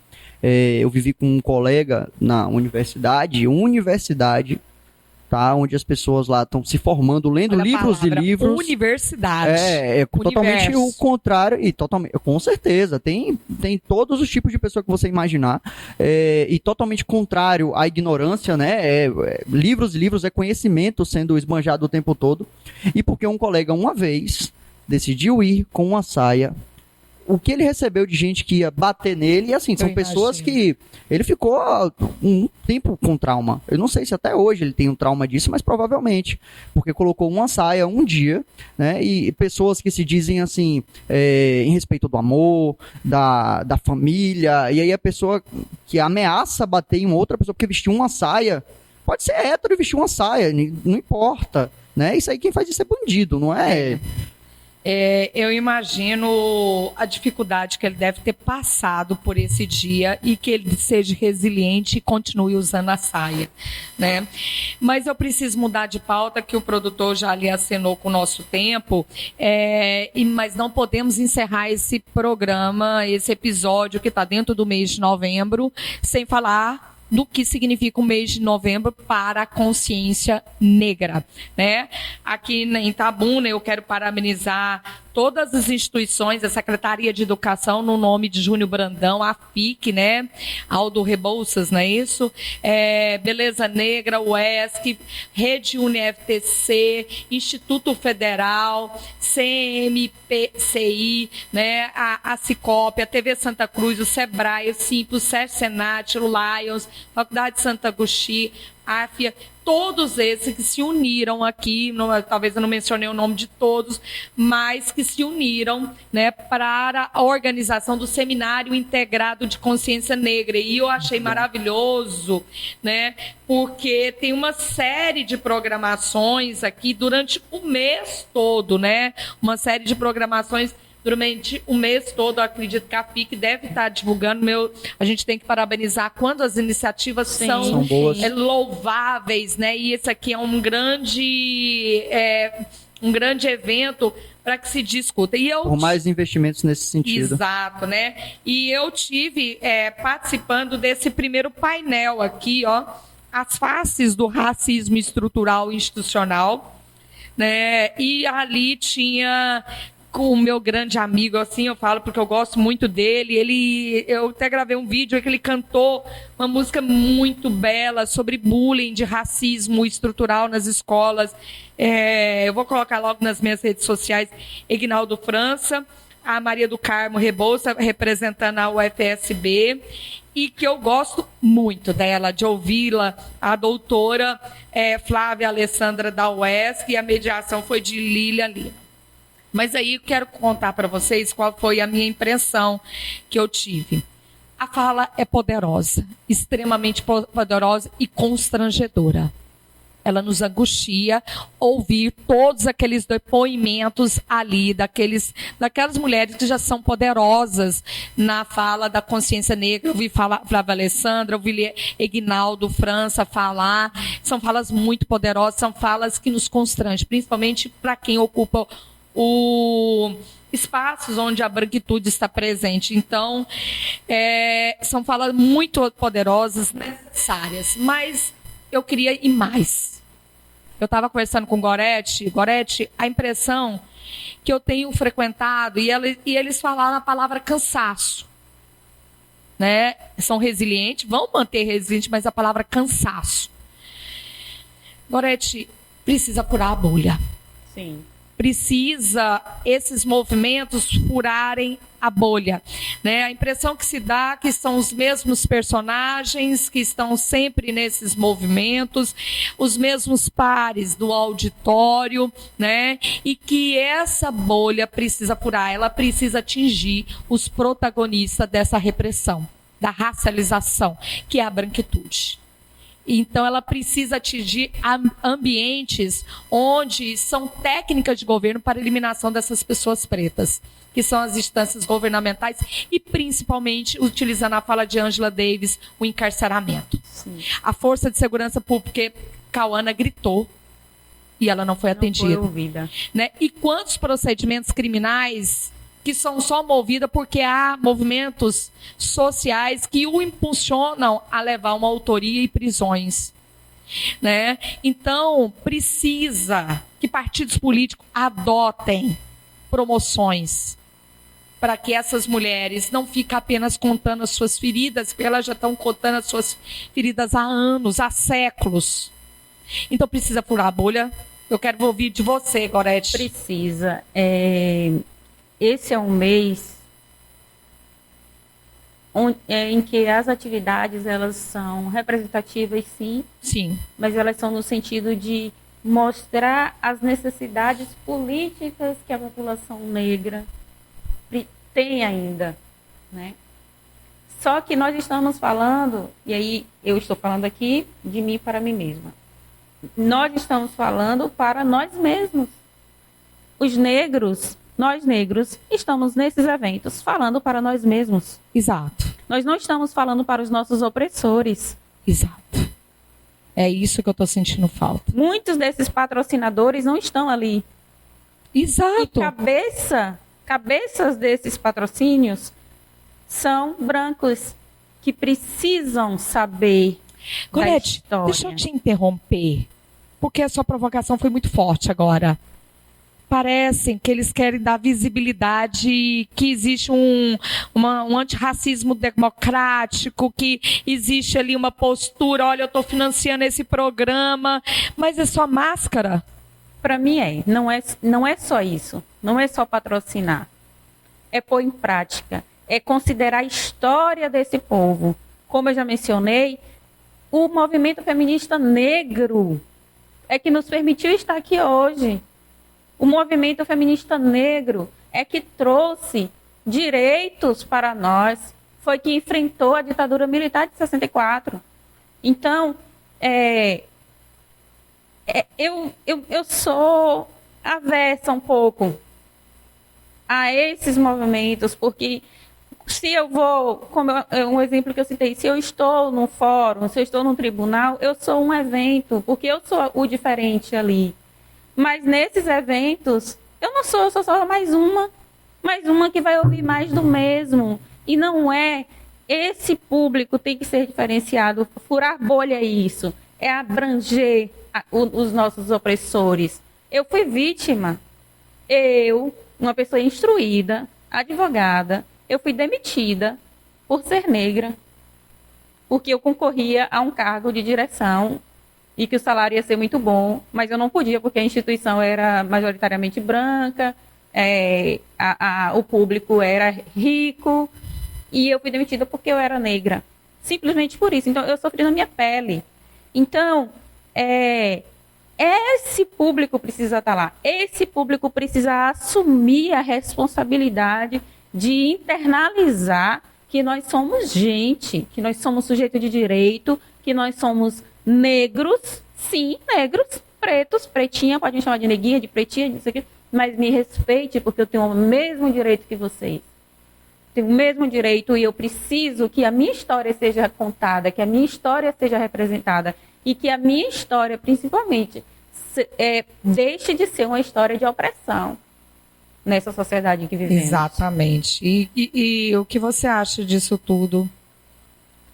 eu vivi com um colega na universidade, tá, onde as pessoas lá estão se formando, lendo livros e livros. Universidade. Totalmente o contrário, e totalmente, com certeza, tem todos os tipos de pessoa que você imaginar, e totalmente contrário à ignorância, né? Livros e livros é conhecimento sendo esbanjado o tempo todo, e porque um colega uma vez decidiu ir com uma saia, o que ele recebeu de gente que ia bater nele, e assim, são pessoas que ele ficou um tempo com trauma. Eu não sei se até hoje ele tem um trauma disso, mas provavelmente, porque colocou uma saia um dia, né, e pessoas que se dizem assim, em respeito do amor, da família, e aí a pessoa que ameaça bater em outra pessoa porque vestiu uma saia, pode ser hétero e vestir uma saia, não importa, né, isso aí quem faz isso é bandido, não é... Eu imagino a dificuldade que ele deve ter passado por esse dia e que ele seja resiliente e continue usando a saia, né? Mas eu preciso mudar de pauta, que o produtor já ali acenou com o nosso tempo, mas não podemos encerrar esse programa, esse episódio que está dentro do mês de novembro, sem falar do que significa o mês de novembro para a consciência negra, né? Aqui em Itabuna, eu quero parabenizar todas as instituições, a Secretaria de Educação, no nome de Júnior Brandão, a FIC, né? Aldo Rebouças, não é isso? Beleza Negra, UESC, Rede UniFTC, Instituto Federal, CMPCI, né? A Cicope, a TV Santa Cruz, o Sebrae, o Simples, o SESC Senat, o Lions, Faculdade de Santa Agostinho, a AFIA, todos esses que se uniram aqui, talvez eu não mencionei o nome de todos, mas que se uniram, né, para a organização do Seminário Integrado de Consciência Negra. E eu achei maravilhoso, né, porque tem uma série de programações aqui durante o mês todo, né, uma série de programações durante o mês todo. Eu acredito que a FIC deve estar divulgando. A gente tem que parabenizar quando as iniciativas são boas, louváveis, né? E esse aqui é um grande evento para que se discuta. Por mais investimentos nesse sentido. Exato, né? E eu tive participando desse primeiro painel aqui, ó, as faces do racismo estrutural e institucional, né? E ali tinha com o meu grande amigo, assim, eu falo porque eu gosto muito dele. Eu até gravei um vídeo que ele cantou uma música muito bela sobre bullying, de racismo estrutural nas escolas. Eu vou colocar logo nas minhas redes sociais, Ignaldo França, a Maria do Carmo Rebouça, representando a UFSB, e que eu gosto muito dela, de ouvi-la, a doutora Flávia Alessandra da UESC, e a mediação foi de Lília Lima. Mas aí eu quero contar para vocês qual foi a minha impressão que eu tive. A fala é poderosa, extremamente poderosa e constrangedora. Ela nos angustia ouvir todos aqueles depoimentos ali, daquelas mulheres que já são poderosas na fala da consciência negra. Eu ouvi Flávia Alessandra, eu ouvi Ignaldo França falar. São falas muito poderosas, são falas que nos constrangem, principalmente para quem ocupa espaços onde a branquitude está presente. Então, são falas muito poderosas, necessárias, mas eu queria ir mais. Eu estava conversando com o Gorete, a impressão que eu tenho frequentado, e eles falaram a palavra cansaço. Né? São resilientes, vão manter resiliente, mas a palavra cansaço. Gorete, precisa furar a bolha. Sim. Precisa esses movimentos furarem a bolha. Né? A impressão que se dá que são os mesmos personagens que estão sempre nesses movimentos, os mesmos pares do auditório, né? E que essa bolha precisa furar, ela precisa atingir os protagonistas dessa repressão, da racialização, que é a branquitude. Então, ela precisa atingir ambientes onde são técnicas de governo para a eliminação dessas pessoas pretas, que são as instâncias governamentais e, principalmente, utilizando a fala de Angela Davis, o encarceramento. Sim. A Força de Segurança Pública, porque Cauana gritou e ela não foi atendida. Não foi ouvida. Né? E quantos procedimentos criminais que são só movidas porque há movimentos sociais que o impulsionam a levar uma autoria e prisões. Né? Então, precisa que partidos políticos adotem promoções para que essas mulheres não fiquem apenas contando as suas feridas, porque elas já estão contando as suas feridas há anos, há séculos. Então, precisa furar a bolha. Eu quero ouvir de você, Gorete. Precisa. Esse é um mês em que as atividades elas são representativas, sim. Sim. Mas elas são no sentido de mostrar as necessidades políticas que a população negra tem ainda, né? Só que nós estamos falando, e aí eu estou falando aqui de mim para mim mesma. Nós estamos falando para nós mesmos. Os negros, nós negros, estamos nesses eventos falando para nós mesmos. Exato. Nós não estamos falando para os nossos opressores. Exato. É isso que eu estou sentindo falta. Muitos desses patrocinadores não estão ali. Exato. E cabeças desses patrocínios são brancos que precisam saber da história. Deixa eu te interromper, porque a sua provocação foi muito forte agora. Parecem que eles querem dar visibilidade, que existe um antirracismo democrático, que existe ali uma postura, olha, eu estou financiando esse programa, mas é só máscara? Para mim não é só isso, não é só patrocinar, é pôr em prática, é considerar a história desse povo. Como eu já mencionei, o movimento feminista negro é que nos permitiu estar aqui hoje. O movimento feminista negro é que trouxe direitos para nós, foi que enfrentou a ditadura militar de 64. Então, eu sou avessa um pouco a esses movimentos, porque se eu vou, como um exemplo que eu citei, se eu estou num fórum, se eu estou num tribunal, eu sou um evento, porque eu sou o diferente ali. Mas nesses eventos, eu sou só mais uma que vai ouvir mais do mesmo. E não é, esse público tem que ser diferenciado. Furar bolha é isso, é abranger os nossos opressores. Eu fui vítima, uma pessoa instruída, advogada, eu fui demitida por ser negra, porque eu concorria a um cargo de direção e que o salário ia ser muito bom, mas eu não podia porque a instituição era majoritariamente branca, o público era rico, e eu fui demitida porque eu era negra. Simplesmente por isso. Então, eu sofri na minha pele. Então, esse público precisa estar lá. Esse público precisa assumir a responsabilidade de internalizar que nós somos gente, que nós somos sujeito de direito, que nós somos negros, sim, negros, pretos, pretinha, pode me chamar de neguinha, de pretinha, disso aqui, mas me respeite, porque eu tenho o mesmo direito que vocês. Tenho o mesmo direito e eu preciso que a minha história seja contada, que a minha história seja representada e que a minha história, principalmente, deixe de ser uma história de opressão. nessa sociedade em que vivemos. Exatamente. E o que você acha disso tudo?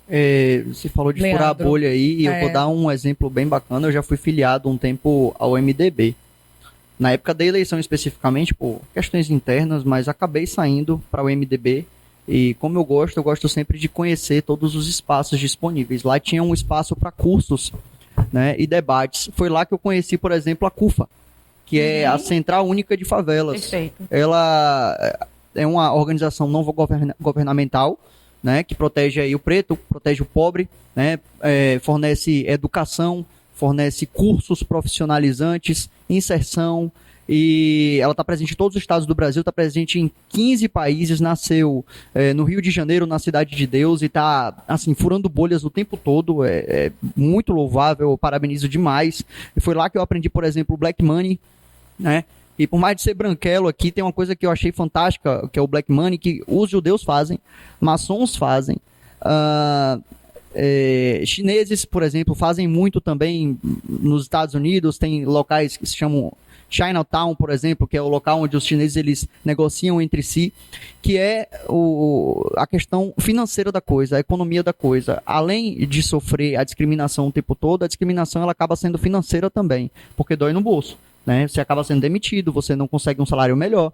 Você falou de furar a bolha aí, e eu vou dar um exemplo bem bacana. Eu já fui filiado um tempo ao MDB. Na época da eleição especificamente, por questões internas, mas acabei saindo para o MDB. E como eu gosto sempre de conhecer todos os espaços disponíveis. Lá tinha um espaço para cursos, né, e debates. Foi lá que eu conheci, por exemplo, a CUFA, que é a Central Única de Favelas. Perfeito. Ela é uma organização não governamental, né, que protege aí o preto, protege o pobre, né, fornece educação, fornece cursos profissionalizantes, inserção, e ela está presente em todos os estados do Brasil, está presente em 15 países, nasceu no Rio de Janeiro, na Cidade de Deus, e está assim, furando bolhas o tempo todo, é muito louvável, eu parabenizo demais. E foi lá que eu aprendi, por exemplo, o Black Money, né? E por mais de ser branquelo aqui, tem uma coisa que eu achei fantástica, que é o Black Money, que os judeus fazem, maçons fazem, chineses, por exemplo, fazem muito também nos Estados Unidos. Tem locais que se chamam Chinatown, por exemplo, que é o local onde os chineses eles negociam entre si, que é a questão financeira da coisa, a economia da coisa. Além de sofrer a discriminação o tempo todo, a discriminação ela acaba sendo financeira também, porque dói no bolso, né? Você acaba sendo demitido, você não consegue um salário melhor.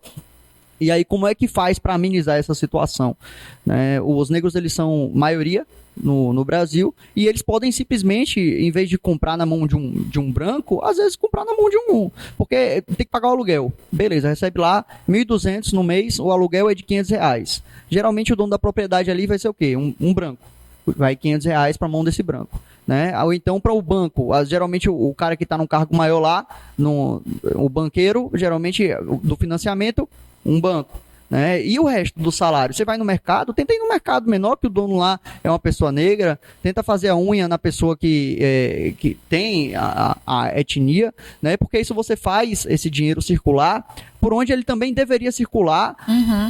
E aí, como é que faz para amenizar essa situação? Né? Os negros, eles são maioria no Brasil, e eles podem simplesmente, em vez de comprar na mão de um branco, às vezes comprar na mão de um, porque tem que pagar o aluguel. Beleza, recebe lá R$1.200 no mês, o aluguel é de R$500. Geralmente o dono da propriedade ali vai ser o quê? Um branco. Vai R$500 para a mão desse branco. Né? Ou então para o banco, geralmente o cara que está num cargo maior lá, o banqueiro, geralmente do financiamento, um banco. Né? E o resto do salário? Você vai no mercado, tenta ir no mercado menor, que o dono lá é uma pessoa negra, tenta fazer a unha na pessoa que tem a etnia, né? Porque isso você faz esse dinheiro circular por onde ele também deveria circular,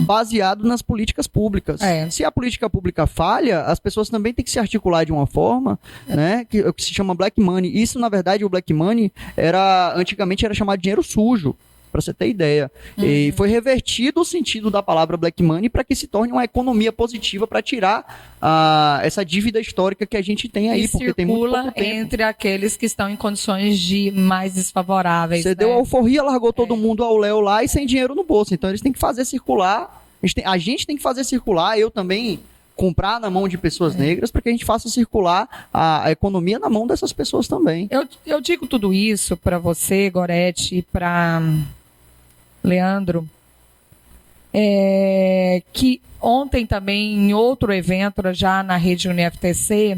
baseado nas políticas públicas. Se a política pública falha, as pessoas também têm que se articular de uma forma, né, que se chama Black Money. Isso, na verdade, o Black Money antigamente era chamado de dinheiro sujo, para você ter ideia. E foi revertido o sentido da palavra Black Money para que se torne uma economia positiva para tirar essa dívida histórica que a gente tem aí. E porque tem muito pouco tempo. Entre aqueles que estão em condições de mais desfavoráveis. Você deu a alforria, largou todo mundo ao léu lá e sem dinheiro no bolso. Então eles têm que fazer circular. A gente tem que fazer circular, eu também comprar na mão de pessoas negras para que a gente faça circular a economia na mão dessas pessoas também. Eu digo tudo isso para você, Gorete, e para Leandro, que ontem também, em outro evento, já na rede UniFTC,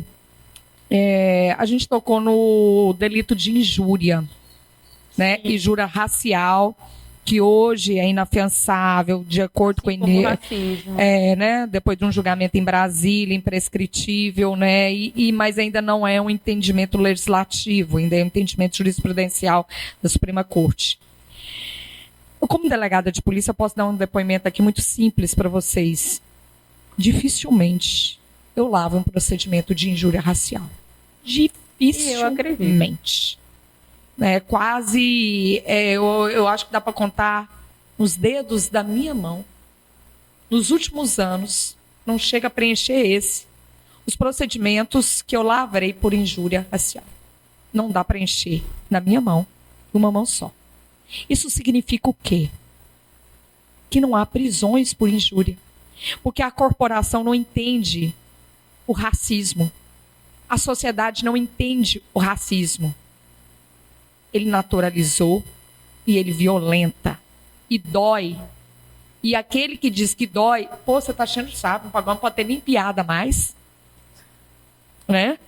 a gente tocou no delito de injúria, né? Injúria racial, que hoje é inafiançável, de acordo com o racismo. Né? Depois de um julgamento em Brasília, imprescritível, né? Mas ainda não é um entendimento legislativo, ainda é um entendimento jurisprudencial da Suprema Corte. Como delegada de polícia, eu posso dar um depoimento aqui muito simples para vocês. Dificilmente eu lavo um procedimento de injúria racial. Dificilmente. Quase, eu acho que dá para contar nos dedos da minha mão. Nos últimos anos, não chega a preencher os procedimentos que eu lavrei por injúria racial. Não dá para encher na minha mão, uma mão só. Isso significa o quê? Que não há prisões por injúria. Porque a corporação não entende o racismo. A sociedade não entende o racismo. Ele naturalizou e ele violenta. E dói. E aquele que diz que dói, você está achando chato, não pode ter nem piada mais. Né?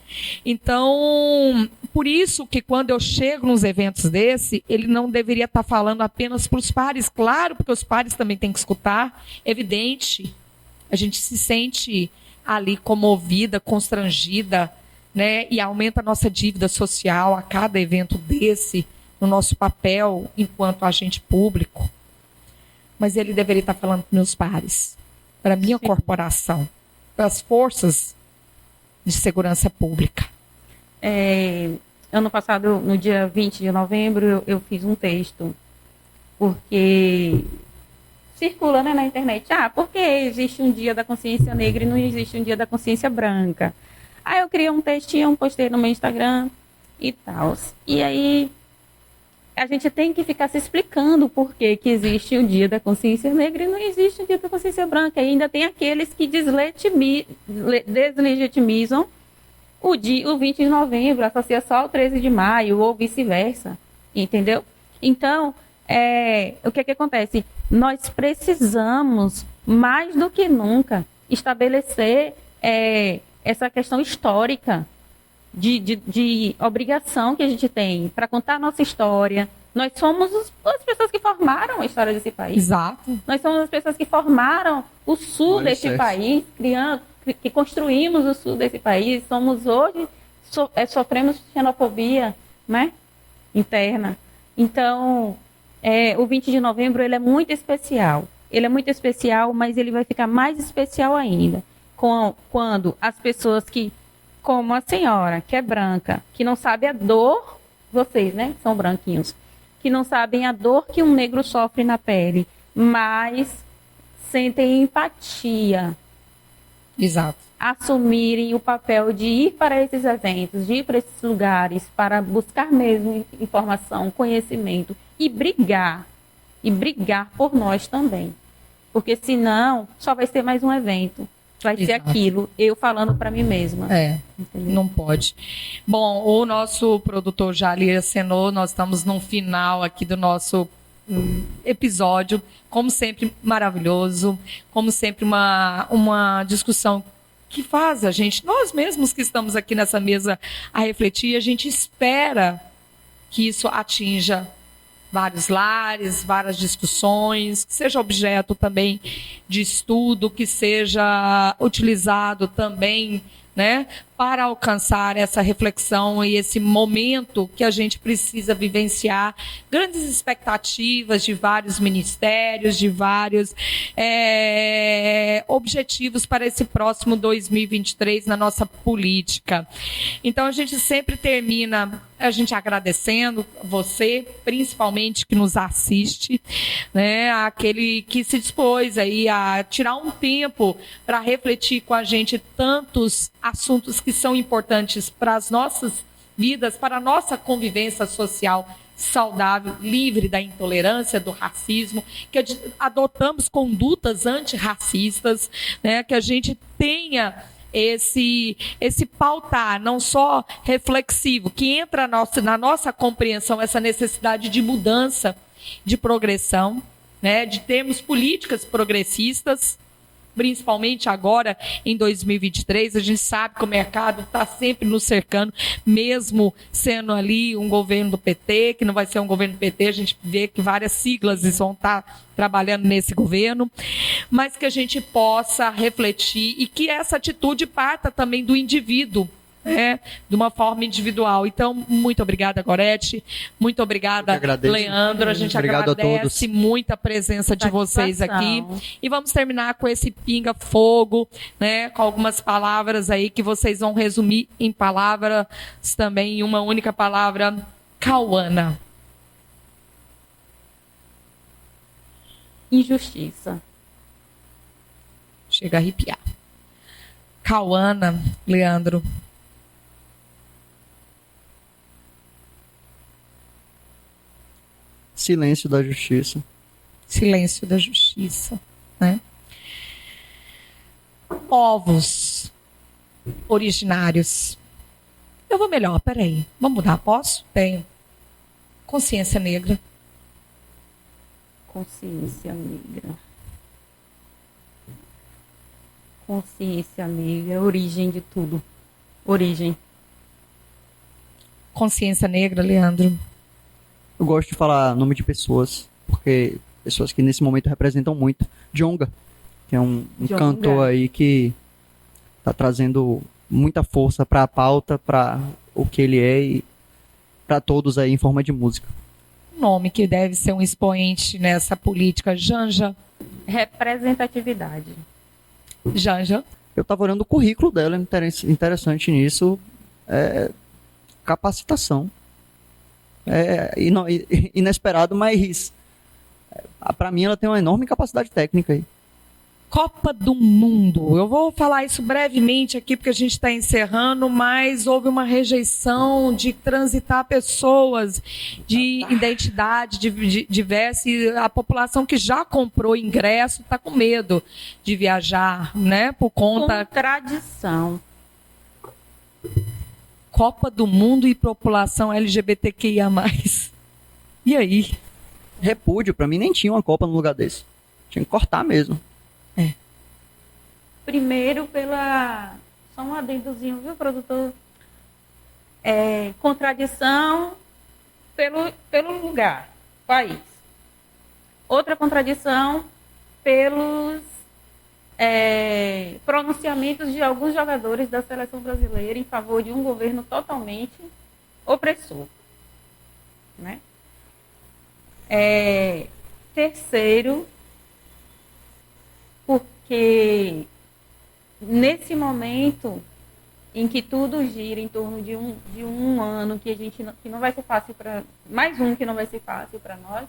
Então, por isso que quando eu chego nos eventos desse, ele não deveria estar falando apenas para os pares, claro, porque os pares também têm que escutar, evidente, a gente se sente ali comovida, constrangida, né? E aumenta a nossa dívida social a cada evento desse, no nosso papel enquanto agente público, mas ele deveria estar falando para meus pares, para a minha corporação, para as forças de segurança pública. Ano passado, no dia 20 de novembro, eu fiz um texto, porque circula, né, na internet. Por que existe um dia da consciência negra e não existe um dia da consciência branca? Aí eu criei um textinho, postei no meu Instagram e tal. E aí a gente tem que ficar se explicando por que existe o dia da consciência negra e não existe o dia da consciência branca. E ainda tem aqueles que deslegitimizam o 20 de novembro, associa só ao 13 de maio ou vice-versa, entendeu? Então, o que acontece? Nós precisamos, mais do que nunca, estabelecer essa questão histórica de obrigação que a gente tem para contar a nossa história. Nós somos as pessoas que formaram a história desse país. Exato. Nós somos as pessoas que formaram o sul desse país, que construímos o sul desse país. Somos hoje, sofremos xenofobia, né, interna. Então, o 20 de novembro ele é muito especial. Ele é muito especial, mas ele vai ficar mais especial ainda quando as pessoas como a senhora, que é branca, que não sabe a dor, vocês, né, que são branquinhos, que não sabem a dor que um negro sofre na pele, mas sentem empatia. Exato. Assumirem o papel de ir para esses eventos, de ir para esses lugares, para buscar mesmo informação, conhecimento e brigar por nós também. Porque senão só vai ser mais um evento. Vai ser aquilo, eu falando para mim mesma. Entendeu? Não pode. Bom, o nosso produtor já ali acenou, nós estamos no final aqui do nosso episódio, como sempre, maravilhoso, como sempre, uma discussão que faz a gente, nós mesmos que estamos aqui nessa mesa a refletir, a gente espera que isso atinja vários lares, várias discussões, que seja objeto também de estudo, que seja utilizado também, né, para alcançar essa reflexão e esse momento que a gente precisa vivenciar. Grandes expectativas de vários ministérios, de vários objetivos para esse próximo 2023 na nossa política. Então, a gente sempre termina agradecendo você, principalmente que nos assiste, né, aquele que se dispôs aí a tirar um tempo para refletir com a gente tantos assuntos que são importantes para as nossas vidas, para a nossa convivência social saudável, livre da intolerância, do racismo, que adotamos condutas antirracistas, né, que a gente tenha esse pautar, não só reflexivo, que entra na nossa compreensão essa necessidade de mudança, de progressão, né, de termos políticas progressistas, principalmente agora em 2023, a gente sabe que o mercado está sempre nos cercando, mesmo sendo ali um governo do PT, que não vai ser um governo do PT, a gente vê que várias siglas vão estar trabalhando nesse governo, mas que a gente possa refletir e que essa atitude parta também do indivíduo, de uma forma individual. Então, muito obrigada, Gorete. Muito obrigada, Leandro. A gente agradece muito a presença de vocês aqui. E vamos terminar com esse pinga-fogo, né, com algumas palavras aí que vocês vão resumir em palavras também, em uma única palavra. Cauana. Injustiça. Chega a arrepiar. Cauana, Leandro. Silêncio da justiça. Silêncio da justiça, né? Povos originários. Eu vou melhor, peraí. Vamos mudar, posso? Tenho. Consciência negra. Consciência negra. Consciência negra, origem de tudo. Origem. Consciência negra, Leandro. Eu gosto de falar nome de pessoas, porque pessoas que nesse momento representam muito. Djonga, que é um cantor aí que está trazendo muita força para a pauta, para o que ele é e para todos aí em forma de música. Um nome que deve ser um expoente nessa política. Janja. Representatividade. Janja. Eu estava olhando o currículo dela, interessante nisso, capacitação. Inesperado, mas Para mim, ela tem uma enorme capacidade técnica aí. Copa do Mundo. Eu vou falar isso brevemente aqui, porque a gente está encerrando, mas houve uma rejeição de transitar pessoas de identidade diversa, e a população que já comprou ingresso está com medo de viajar, né? Por conta... Contradição. Copa do Mundo e população LGBTQIA+. E aí? Repúdio, para mim nem tinha uma Copa no lugar desse. Tinha que cortar mesmo. Primeiro só um adendozinho, viu, produtor? Contradição pelo lugar, país. Outra contradição pelos pronunciamentos de alguns jogadores da seleção brasileira em favor de um governo totalmente opressor, né? Terceiro, porque nesse momento em que tudo gira em torno de um ano que não vai ser fácil para mais um que não vai ser fácil para nós,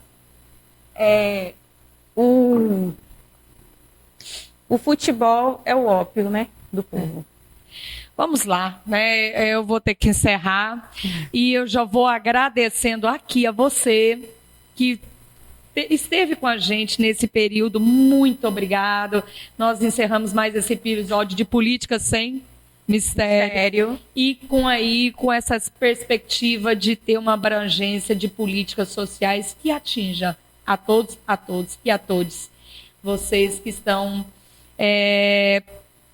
o futebol é o ópio, né, do povo. Vamos lá, né? Eu vou ter que encerrar e eu já vou agradecendo aqui a você que esteve com a gente nesse período. Muito obrigado. Nós encerramos mais esse episódio de Política Sem Mistério. E com essa perspectiva de ter uma abrangência de políticas sociais que atinja a todos e a todos. Vocês que estão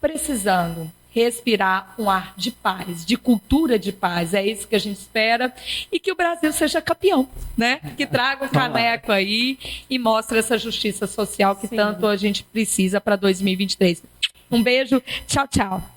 precisando respirar um ar de paz, de cultura de paz. É isso que a gente espera. E que o Brasil seja campeão, né? Que traga o caneco aí e mostre essa justiça social que tanto a gente precisa para 2023. Um beijo. Tchau, tchau.